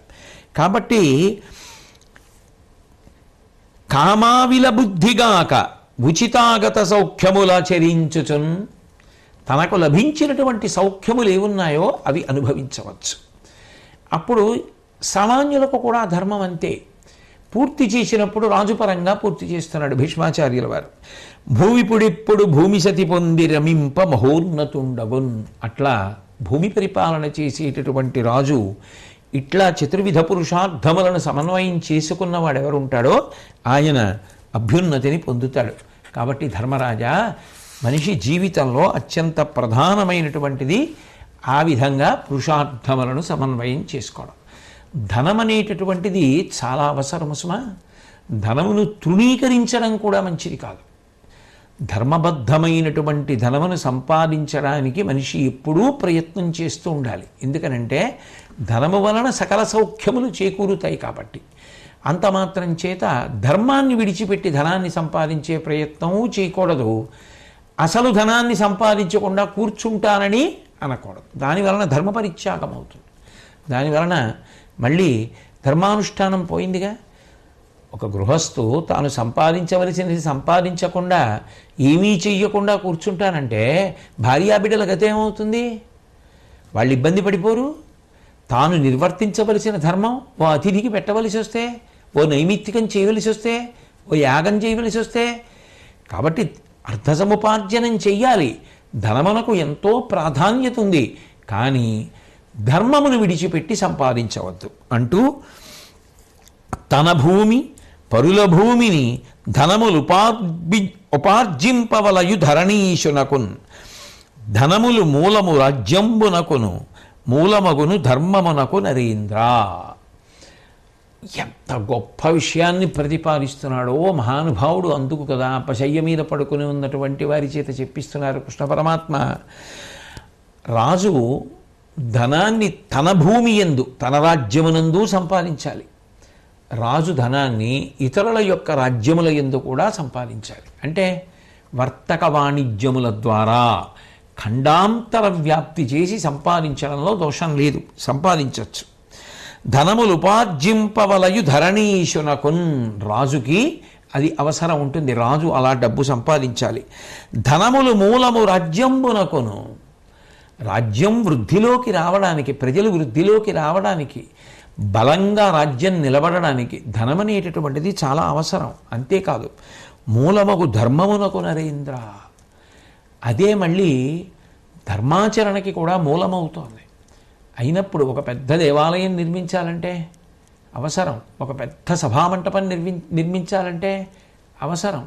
కాబట్టి కామావిల బుద్ధిగాక ఉచితాగత సౌఖ్యములాచరించుచున్, తనకు లభించినటువంటి సౌఖ్యములు ఏమున్నాయో అవి అనుభవించవచ్చు. అప్పుడు సామాన్యులకు కూడా ధర్మం అంతే. పూర్తి చేసినప్పుడు రాజుపరంగా పూర్తి చేస్తున్నాడు భీష్మాచార్యుల వారు. భూవిపుడిప్పుడు భూమి సతి పొంది రమింప మహోన్నతుండగున్. అట్లా భూమి పరిపాలన చేసేటటువంటి రాజు ఇట్లా చతుర్విధ పురుషార్థములను సమన్వయం చేసుకున్నవాడు ఎవరుంటాడో ఆయన అభ్యున్నతిని పొందుతాడు. కాబట్టి ధర్మరాజా, మనిషి జీవితంలో అత్యంత ప్రధానమైనటువంటిది ఆ విధంగా పురుషార్థములను సమన్వయం చేసుకోవడం. ధనం అనేటటువంటిది చాలా అవసరము సుమా. ధనమును తృణీకరించడం కూడా మంచిది కాదు. ధర్మబద్ధమైనటువంటి ధనమును సంపాదించడానికి మనిషి ఎప్పుడూ ప్రయత్నం చేస్తూ ఉండాలి. ఎందుకనంటే ధనము వలన సకల సౌఖ్యములు చేకూరుతాయి. కాబట్టి అంత మాత్రం చేత ధర్మాన్ని విడిచిపెట్టి ధనాన్ని సంపాదించే ప్రయత్నము చేయకూడదు. అసలు ధనాన్ని సంపాదించకుండా కూర్చుంటానని అనకూడదు. దానివలన ధర్మ పరిత్యాగం అవుతుంది. దానివలన మళ్ళీ ధర్మానుష్ఠానం పోయిందిగా. ఒక గృహస్థు తాను సంపాదించవలసినది సంపాదించకుండా ఏమీ చెయ్యకుండా కూర్చుంటానంటే భార్యాబిడ్డల గతి ఏమవుతుంది? వాళ్ళు ఇబ్బంది పడిపోరు? తాను నిర్వర్తించవలసిన ధర్మం ఓ అతిథికి పెట్టవలసి వస్తే, ఓ నైమిత్తికం చేయవలసి వస్తే, ఓ యాగం చేయవలసి వస్తే, కాబట్టి అర్థసముపార్జనం చెయ్యాలి. ధనమునకు ఎంతో ప్రాధాన్యత ఉంది. కానీ ధర్మమును విడిచిపెట్టి సంపాదించవద్దు అంటూ తన భూమి పరుల భూమిని ధనములు ఉపార్జింపవలయు ధరణీశునకున్, ధనములు మూలము రాజ్యంబునకును మూలమగును ధర్మమునకు నరేంద్ర. ఎంత గొప్ప విషయాన్ని ప్రతిపాదిస్తున్నాడో మహానుభావుడు. అందుకు కదా పశయ్య మీద పడుకుని ఉన్నటువంటి వారి చేత చెప్పిస్తున్నారు కృష్ణ పరమాత్మ. రాజు ధనాన్ని తన భూమి యందు, తన రాజ్యమునందు సంపాదించాలి. రాజు ధనాన్ని ఇతరుల యొక్క రాజ్యముల యందు కూడా సంపాదించాలి. అంటే వర్తక వాణిజ్యముల ద్వారా ఖండాంతర వ్యాప్తి చేసి సంపాదించడంలో దోషం లేదు, సంపాదించవచ్చు. ధనములు ఉపార్జింపవలయు ధరణీశునకున్, రాజుకి అది అవసరం ఉంటుంది. రాజు అలా డబ్బు సంపాదించాలి. ధనములు మూలము రాజ్యంబునకును, రాజ్యం వృద్ధిలోకి రావడానికి, ప్రజలు వృద్ధిలోకి రావడానికి, బలంగా రాజ్యం నిలబడడానికి ధనం అనేటటువంటిది చాలా అవసరం. అంతేకాదు మూలమగు ధర్మమునకు నరేంద్ర, అదే మళ్ళీ ధర్మాచరణకి కూడా మూలమవుతోంది. అయినప్పుడు ఒక పెద్ద దేవాలయం నిర్మించాలంటే అవసరం, ఒక పెద్ద సభామంటపం నిర్మించాలంటే అవసరం,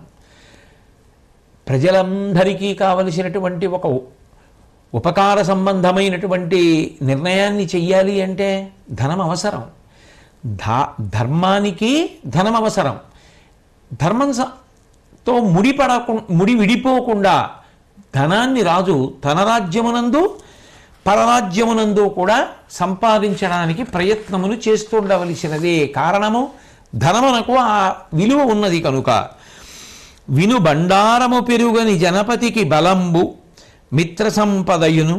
ప్రజలందరికీ కావలసినటువంటి ఒక ఉపకార సంబంధమైనటువంటి నిర్ణయాన్ని చెయ్యాలి అంటే ధనం అవసరం. ధర్మానికి ధనం అవసరం. ధర్మంతో ముడి విడిపోకుండా ధనాన్ని రాజు తన రాజ్యమునందు పరరాజ్యమునందు కూడా సంపాదించడానికి ప్రయత్నములు చేస్తూ ఉండవలసినదే. కారణము ధనమునకు ఆ విలువ ఉన్నది కనుక. విను బండారము పెరుగని జనపతికి బలంబు మిత్ర సంపదయును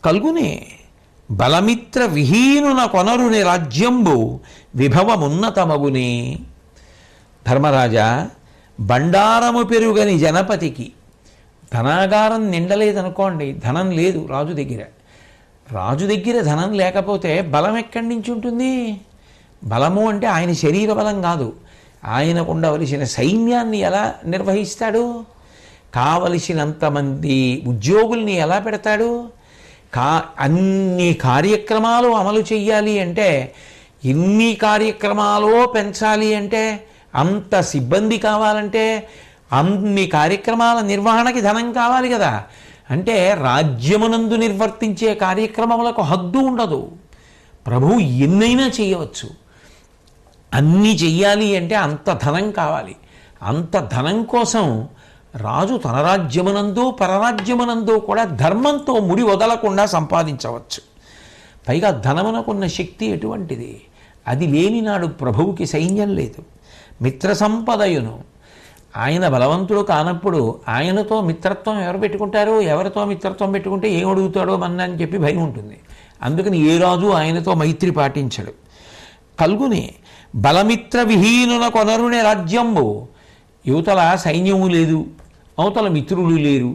కల్గునే, బలమిత్ర విహీనున కొనరుని రాజ్యంబు విభవమున్నతమగునే. ధర్మరాజా, బండారము పెరుగని జనపతికి. ధనాగారం నిండలేదనుకోండి, ధనం లేదు రాజు దగ్గర. రాజు దగ్గర ధనం లేకపోతే బలం ఎక్కడి నుంచి ఉంటుంది? బలము అంటే ఆయన శరీర బలం కాదు, ఆయనకు ఉండవలసిన సైన్యాన్ని ఎలా నిర్వహిస్తాడు? కావలసినంతమంది ఉద్యోగుల్ని ఎలా పెడతాడు? అన్ని కార్యక్రమాలు అమలు చెయ్యాలి అంటే, ఎన్ని కార్యక్రమాలు పెంచాలి అంటే, అంత సిబ్బంది కావాలంటే, అన్ని కార్యక్రమాల నిర్వహణకి ధనం కావాలి కదా. అంటే రాజ్యమునందు నిర్వర్తించే కార్యక్రమములకు హద్దు ఉండదు. ప్రభువు ఎన్నైనా చేయవచ్చు. అన్నీ చెయ్యాలి అంటే అంత ధనం కావాలి. అంత ధనం కోసం రాజు తన రాజ్యమునందు పరరాజ్యమునందు కూడా ధర్మంతో ముడి వదలకుండా సంపాదించవచ్చు. పైగా ధనమునకున్న శక్తి ఎటువంటిది? అది లేని నాడు ప్రభువుకి సైన్యం లేదు. మిత్ర సంపదయును, ఆయన బలవంతుడు కానప్పుడు ఆయనతో మిత్రత్వం ఎవరు పెట్టుకుంటారు? ఎవరితో మిత్రత్వం పెట్టుకుంటే ఏం అడుగుతాడో మన్న అని చెప్పి భయం ఉంటుంది. అందుకని ఏ రాజు ఆయనతో మైత్రి పాటించడు. కల్గుని బలమిత్ర విహీనుల కొనరునే రాజ్యంబు. యువతల సైన్యము లేదు, అవతల మిత్రులు లేరు.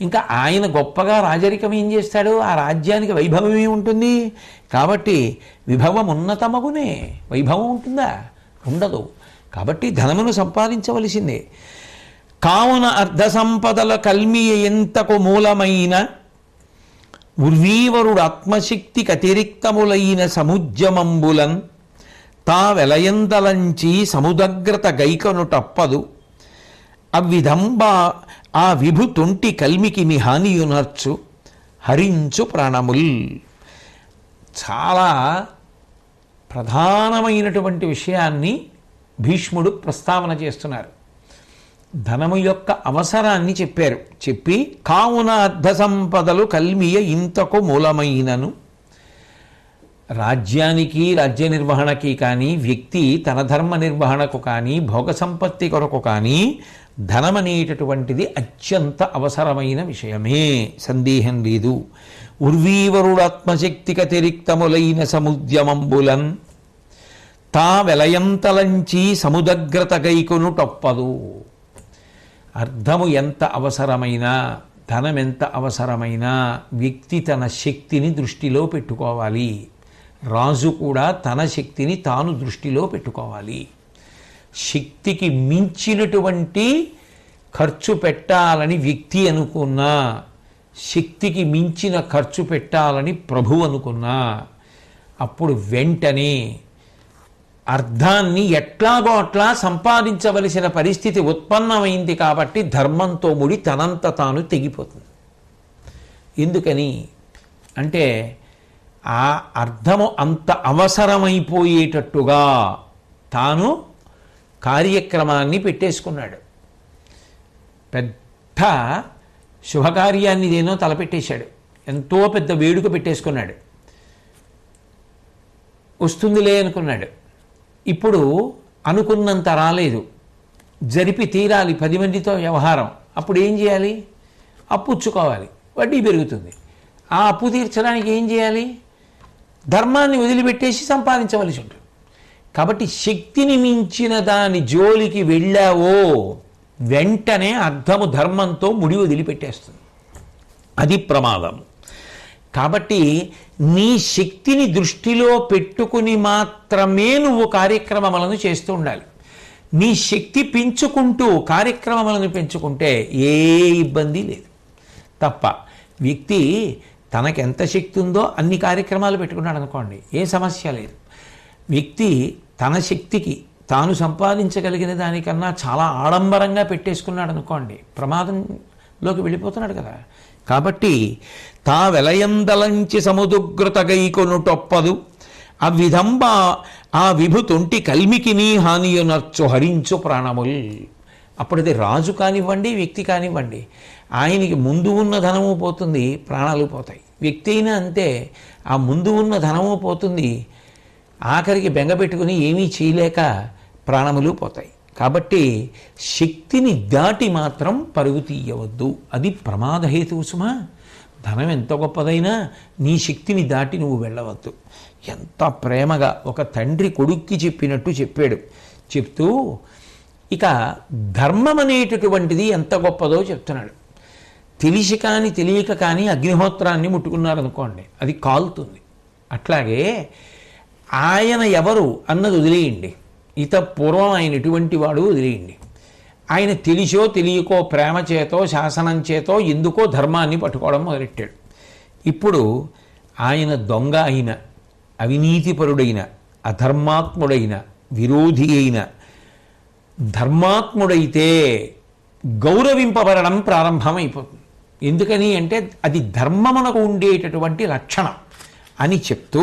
ఇంకా ఆయన గొప్పగా రాజరికం ఏం చేస్తాడు? ఆ రాజ్యానికి వైభవమే ఉంటుంది. కాబట్టి విభవం ఉన్నతమగునే, వైభవం ఉంటుందా? ఉండదు. కాబట్టి ధనమును సంపాదించవలసిందే. కావున అర్ధ సంపదల కల్మియ ఎంతకు మూలమైన ఉర్వీవరుడు ఆత్మశక్తికి అతిరిక్తములైన సముద్యమంబులన్ తా వెలయందలంచి సముదగ్రత గైకను తప్పదు. అవిధంబా ఆ విభు తొంటి కల్మికి హానియునర్చు హరించు ప్రాణముల్. చాలా ప్రధానమైనటువంటి విషయాన్ని భీష్ముడు ప్రస్తావన చేస్తున్నారు. ధనము యొక్క అవసరాన్ని చెప్పారు. చెప్పి కావున అర్ధ సంపదలు కల్మియ ఇంతకు మూలమైనను. రాజ్యానికి, రాజ్య నిర్వహణకి కానీ, వ్యక్తి తన ధర్మ నిర్వహణకు కానీ, భోగ సంపత్తి కొరకు కానీ ధనమనేటటువంటిది అత్యంత అవసరమైన విషయమే, సందేహం లేదు. ఉర్వీవరుడు ఆత్మశక్తికి అతిరిక్తములైన సముద్యమంబులన్ తా వెలయంతలంచి సముదగ్రత గైకును తప్పదు. అర్థము ఎంత అవసరమైనా, ధనం ఎంత అవసరమైనా వ్యక్తి తన శక్తిని దృష్టిలో పెట్టుకోవాలి. రాజు కూడా తన శక్తిని తాను దృష్టిలో పెట్టుకోవాలి. శక్తికి మించినటువంటి ఖర్చు పెట్టాలని వ్యక్తి అనుకున్నా, శక్తికి మించిన ఖర్చు పెట్టాలని ప్రభు అనుకున్నా, అప్పుడు వెంటనే అర్థాన్ని ఎట్లాగో అట్లా సంపాదించవలసిన పరిస్థితి ఉత్పన్నమైంది. కాబట్టి ధర్మంతో ముడి తనంత తాను తెగిపోతుంది. ఎందుకని అంటే ఆ అర్థము అంత అవసరమైపోయేటట్టుగా తాను కార్యక్రమాన్ని పెట్టేసుకున్నాడు. పెద్ద శుభకార్యాన్ని ఏదో తలపెట్టేశాడు, ఎంతో పెద్ద వేడుక పెట్టేసుకున్నాడు. వస్తుందిలే అనుకున్నాడు. ఇప్పుడు అనుకున్నంత రాలేదు, జరిపి తీరాలి 10 మందితో వ్యవహారం. అప్పుడు ఏం చేయాలి? అప్పు పుచ్చుకోవాలి, వడ్డీ పెరుగుతుంది. ఆ అప్పు తీర్చడానికి ఏం చేయాలి? ధర్మాన్ని వదిలిపెట్టేసి సంపాదించవలసి ఉంటుంది. కాబట్టి శక్తిని మించిన దాని జోలికి వెళ్ళావో వెంటనే అర్థము ధర్మంతో ముడి వదిలిపెట్టేస్తుంది. అది ప్రమాదం. కాబట్టి నీ శక్తిని దృష్టిలో పెట్టుకుని మాత్రమే నువ్వు కార్యక్రమములను చేస్తూ ఉండాలి. నీ శక్తి పెంచుకుంటూ కార్యక్రమములను పెంచుకుంటే ఏ ఇబ్బంది లేదు. తప్ప వ్యక్తి తనకెంత శక్తి ఉందో అన్ని కార్యక్రమాలు పెట్టుకున్నాడు అనుకోండి, ఏ సమస్య లేదు. వ్యక్తి తన శక్తికి తాను సంపాదించగలిగిన దానికన్నా చాలా ఆడంబరంగా పెట్టేసుకున్నాడు అనుకోండి, ప్రమాదంలోకి వెళ్ళిపోతున్నాడు కదా. కాబట్టి తా వెలయందలంచి సముదుగ్రత గైకొనుటొప్పదు అవిధంబా ఆ విభుతుంటి కల్మికిని హానియునర్చు హరించు ప్రాణముల్. అప్పుడది రాజు కానివ్వండి, వ్యక్తి కానివ్వండి, ఆయనకి ముందు ఉన్న ధనము పోతుంది, ప్రాణాలు పోతాయి. వ్యక్తి అయినా అంతే, ఆ ముందు ఉన్న ధనము పోతుంది, ఆఖరికి బెంగపెట్టుకుని ఏమీ చేయలేక ప్రాణములు పోతాయి. కాబట్టి శక్తిని దాటి మాత్రం పరుగు తీయవద్దు. అది ప్రమాదహేతువు సుమా. ధనం ఎంత గొప్పదైనా నీ శక్తిని దాటి నువ్వు వెళ్ళవద్దు. ఎంత ప్రేమగా ఒక తండ్రి కొడుక్కి చెప్పినట్టు చెప్పాడు. చెప్తూ ఇక ధర్మం అనేటటువంటిది ఎంత గొప్పదో చెప్తున్నాడు. తెలిసి కానీ తెలియక కానీ అగ్నిహోత్రాన్ని ముట్టుకున్నారనుకోండి, అది కాలుతుంది. అట్లాగే ఆయన ఎవరు అన్నది వదిలేయండి, పూర్వం ఆయన ఎటువంటి వాడు వదిలేయండి. ఆయన తెలిసో తెలియకో ప్రేమ చేతో శాసనం చేతో ఎందుకో ధర్మాన్ని పట్టుకోవడం మొదలెట్టాడు. ఇప్పుడు ఆయన దొంగ అయిన, అవినీతిపరుడైన, అధర్మాత్ముడైన, విరోధి అయిన, ధర్మాత్ముడైతే గౌరవింపబడడం ప్రారంభమైపోతుంది. ఎందుకని అంటే అది ధర్మమునకు ఉండేటటువంటి లక్షణం అని చెప్తూ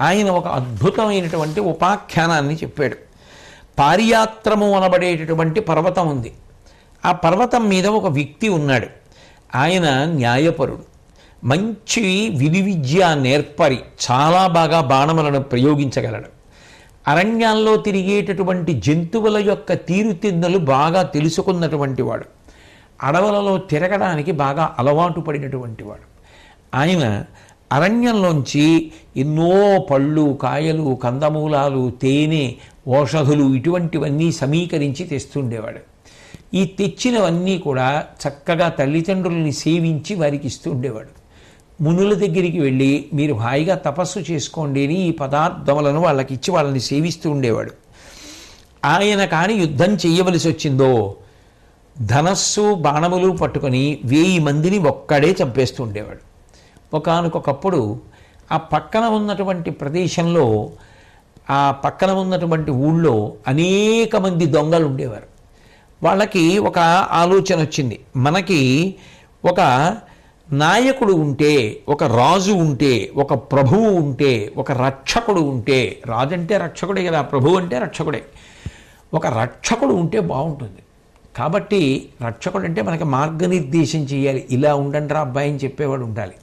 ఆయన ఒక అద్భుతమైనటువంటి ఉపాఖ్యానాన్ని చెప్పాడు. పారియాత్రము అనబడేటటువంటి పర్వతం ఉంది. ఆ పర్వతం మీద ఒక వ్యక్తి ఉన్నాడు. ఆయన న్యాయపరుడు, మంచి విలువిద్య నేర్పరి, చాలా బాగా బాణములను ప్రయోగించగలడు. అరణ్యాల్లో తిరిగేటటువంటి జంతువుల యొక్క తీరుతెన్నులు బాగా తెలుసుకున్నటువంటి వాడు. అడవులలో తిరగడానికి బాగా అలవాటు పడినటువంటి వాడు. ఆయన అరణ్యంలోంచి ఎన్నో పళ్ళు, కాయలు, కందమూలాలు, తేనె, ఔషధులు ఇటువంటివన్నీ సమీకరించి తెస్తుండేవాడు. ఈ తెచ్చినవన్నీ కూడా చక్కగా తల్లిదండ్రుల్ని సేవించి వారికి ఇస్తూ ఉండేవాడు. మునుల దగ్గరికి వెళ్ళి మీరు హాయిగా తపస్సు చేసుకోండి అని ఈ పదార్థములను వాళ్ళకి ఇచ్చి వాళ్ళని సేవిస్తూ ఉండేవాడు. ఆయన కానీ యుద్ధం చేయవలసి వచ్చిందో ధనస్సు బాణములు పట్టుకొని 1000 మందిని ఒక్కడే చంపేస్తూ ఉండేవాడు. ఒకానొకప్పుడు ఆ పక్కన ఉన్నటువంటి ప్రదేశంలో, ఆ పక్కన ఉన్నటువంటి ఊళ్ళో అనేక మంది దొంగలు ఉండేవారు. వాళ్ళకి ఒక ఆలోచన వచ్చింది, మనకి ఒక నాయకుడు ఉంటే, ఒక రాజు ఉంటే, ఒక ప్రభువు ఉంటే, ఒక రక్షకుడు ఉంటే, రాజు అంటే రక్షకుడే కదా, ప్రభువు అంటే రక్షకుడే, ఒక రక్షకుడు ఉంటే బాగుంటుంది. కాబట్టి రక్షకుడు అంటే మనకి మార్గనిర్దేశం చేయాలి, ఇలా ఉండండి రా అబ్బాయి అని చెప్పేవాడు ఉండాలి.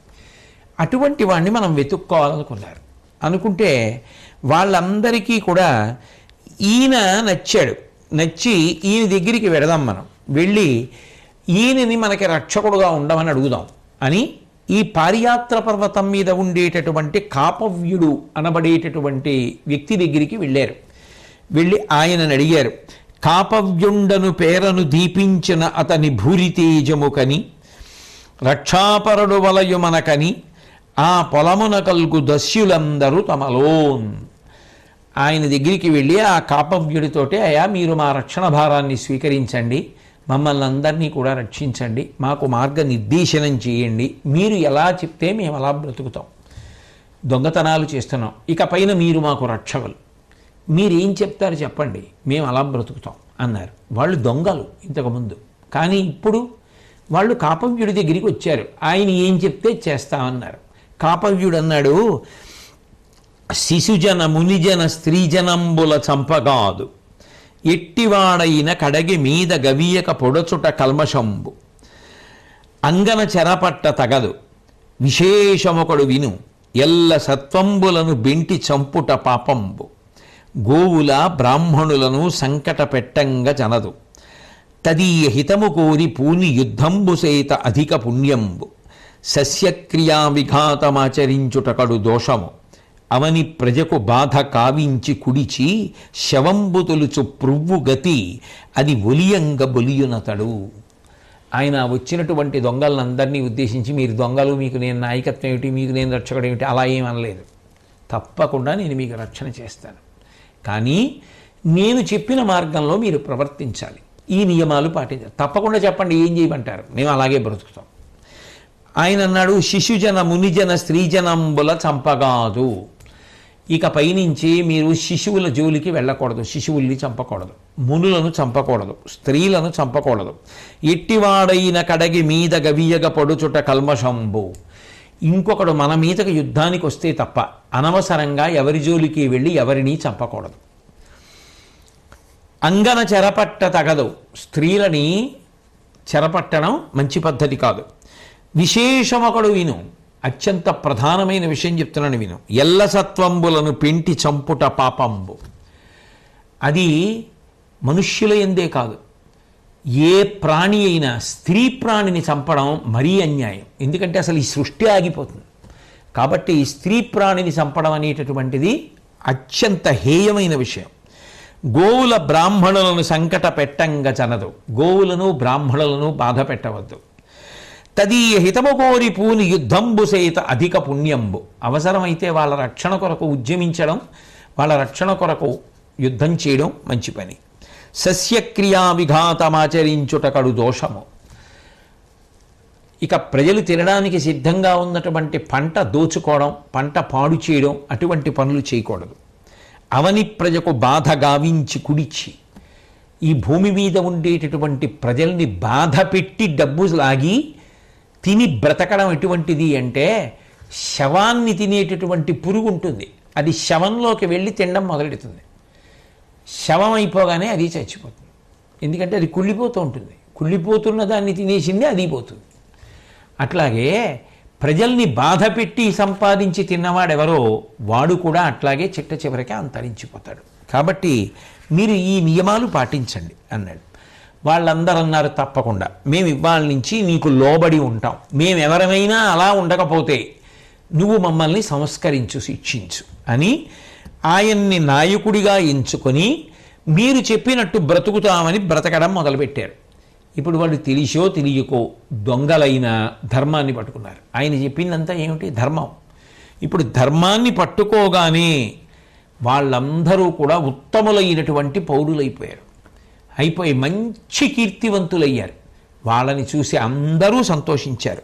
అటువంటి వాడిని మనం వెతుక్కోవాలనుకున్నారు. అనుకుంటే వాళ్ళందరికీ కూడా ఈయన నచ్చాడు. నచ్చి ఈయన దగ్గరికి వెడదాం, మనం వెళ్ళి ఈయనని మనకి రక్షకుడుగా ఉండమని అడుగుదాం అని ఈ పారియాత్ర పర్వతం మీద ఉండేటటువంటి కాపవ్యుడు అనబడేటటువంటి వ్యక్తి దగ్గరికి వెళ్ళారు. వెళ్ళి ఆయనను అడిగారు, కాపవ్యుండను పేరను దీపించిన అతని భూరితేజము కని రక్షాపరుడు వలయు మనకని ఆ పొలమున కల్గు దస్యులందరూ తమలోన్. ఆయన దగ్గరికి వెళ్ళి ఆ కాపవ్యుడితోటే, అయ్యా మీరు మా రక్షణ భారాన్ని స్వీకరించండి, మమ్మల్ని అందరినీ కూడా రక్షించండి, మాకు మార్గనిర్దేశనం చేయండి, మీరు ఎలా చెప్తే మేము అలా బ్రతుకుతాం, దొంగతనాలు చేస్తున్నాం, ఇక పైన మీరు మాకు రక్షకులు, మీరేం చెప్తారు చెప్పండి, మేము అలా బ్రతుకుతాం అన్నారు. వాళ్ళు దొంగలు ఇంతకుముందు, కానీ ఇప్పుడు వాళ్ళు కాపవ్యుడి దగ్గరికి వచ్చారు. ఆయన ఏం చెప్తే చేస్తామన్నారు. కాపవ్యుడు అన్నాడు, శిశుజన మునిజన స్త్రీజనంబుల చంపగాదు, ఎట్టివాడైన కడగి మీద గవియక పొడచుట కల్మషంబు, అంగన చెరపట్ట తగదు విశేషమొకడు విను, ఎల్ల సత్వంబులను బెంటి చంపుట పాపంబు, గోవుల బ్రాహ్మణులను సంకట పెట్టంగ జనదు, తదీయ హితము కోరి పూని యుద్ధంబు సైత అధిక పుణ్యంబు, సస్యక్రియా విఘాతమాచరించుటకడు దోషము, అవని ప్రజకు బాధ కావించి కుడిచి శవంబు తొలుచు ప్రువ్వు గతి, అది ఒలియంగ బొలియునతడు. ఆయన వచ్చినటువంటి దొంగలందరినీ ఉద్దేశించి, మీరు దొంగలు, మీకు నేను నాయకత్వం ఏమిటి, మీకు నేను రక్షకుడు ఏమిటి, అలా ఏమనలేదు. తప్పకుండా నేను మీకు రక్షణ చేస్తాను, కానీ నేను చెప్పిన మార్గంలో మీరు ప్రవర్తించాలి, ఈ నియమాలు పాటించాలి, తప్పకుండా చెప్పండి ఏం చేయమంటారు, మేము అలాగే బ్రతుకుతాం. ఆయన అన్నాడు, శిశుజన మునిజన స్త్రీజనంబుల చంపగాదు, ఇక పైనుంచి మీరు శిశువుల జోలికి వెళ్ళకూడదు, శిశువుల్ని చంపకూడదు, మునులను చంపకూడదు, స్త్రీలను చంపకూడదు, ఎట్టివాడైన కడగి మీద గవియగ పొడుచుట కల్మషంబు, ఇంకొకడు మన మీదకి యుద్ధానికి వస్తే తప్ప అనవసరంగా ఎవరి జోలికి వెళ్ళి ఎవరిని చంపకూడదు. అంగన చెరపట్ట తగదు, స్త్రీలని చెరపట్టడం మంచి పద్ధతి కాదు. విశేషమొకడు విను, అత్యంత ప్రధానమైన విషయం చెప్తున్నాను విను, ఎల్ల సత్వంబులను పెంటి చంపుట పాపంబు, అది మనుష్యుల యందే కాదు, ఏ ప్రాణి అయినా స్త్రీ ప్రాణిని చంపడం మరీ అన్యాయం, ఎందుకంటే అసలు ఈ సృష్టి ఆగిపోతుంది. కాబట్టి స్త్రీ ప్రాణిని చంపడం అనేటటువంటిది అత్యంత హేయమైన విషయం. గోవుల బ్రాహ్మణులను సంకట పెట్టంగ చనదు. గోవులను బ్రాహ్మణులను బాధ పెట్టవద్దు. తదీయ హితము కోరి పూని యుద్ధంబు సైత అధిక పుణ్యంబు. అవసరమైతే వాళ్ళ రక్షణ కొరకు ఉద్యమించడం, వాళ్ళ రక్షణ కొరకు యుద్ధం చేయడం మంచి పని. సస్యక్రియా విఘాతమాచరించుట కడు దోషము. ఇక ప్రజలు తినడానికి సిద్ధంగా ఉన్నటువంటి పంట దోచుకోవడం, పంట పాడు చేయడం, అటువంటి పనులు చేయకూడదు. అవని ప్రజకు బాధ గావించి కుడిచి, ఈ భూమి మీద ఉండేటటువంటి ప్రజల్ని బాధ పెట్టి డబ్బు లాగి తిని బ్రతకడం ఎటువంటిది అంటే, శవాన్ని తినేటటువంటి పురుగు ఉంటుంది, అది శవంలోకి వెళ్ళి తినడం మొదలెడుతుంది. శవం అయిపోగానే అది చచ్చిపోతుంది. ఎందుకంటే అది కుళ్ళిపోతూ ఉంటుంది. కుళ్ళిపోతున్న దాన్ని తినేసిందే అది పోతుంది. అట్లాగే ప్రజల్ని బాధ పెట్టి సంపాదించి తిన్నవాడెవరో వాడు కూడా అట్లాగే చిట్ట చివరికి అంతరించిపోతాడు. కాబట్టి మీరు ఈ నియమాలు పాటించండి అన్నాడు. వాళ్ళందరూ అన్నారు, తప్పకుండా మేము ఇవాళ నుంచి నీకు లోబడి ఉంటాం. మేమెవరమైనా అలా ఉండకపోతే నువ్వు మమ్మల్ని సంస్కరించు, శిక్షించు అని ఆయన్ని నాయకుడిగా ఎంచుకొని మీరు చెప్పినట్టు బ్రతుకుతామని బ్రతకడం మొదలుపెట్టారు. ఇప్పుడు వాళ్ళు తెలిసో తెలియకో దొంగలైన ధర్మాన్ని పట్టుకున్నారు. ఆయన చెప్పిందంతా ఏమిటి? ధర్మం. ఇప్పుడు ధర్మాన్ని పట్టుకోగానే వాళ్ళందరూ కూడా ఉత్తములైనటువంటి పౌరులైపోయారు. అయిపోయి మంచి కీర్తివంతులయ్యారు. వాళ్ళని చూసి అందరూ సంతోషించారు.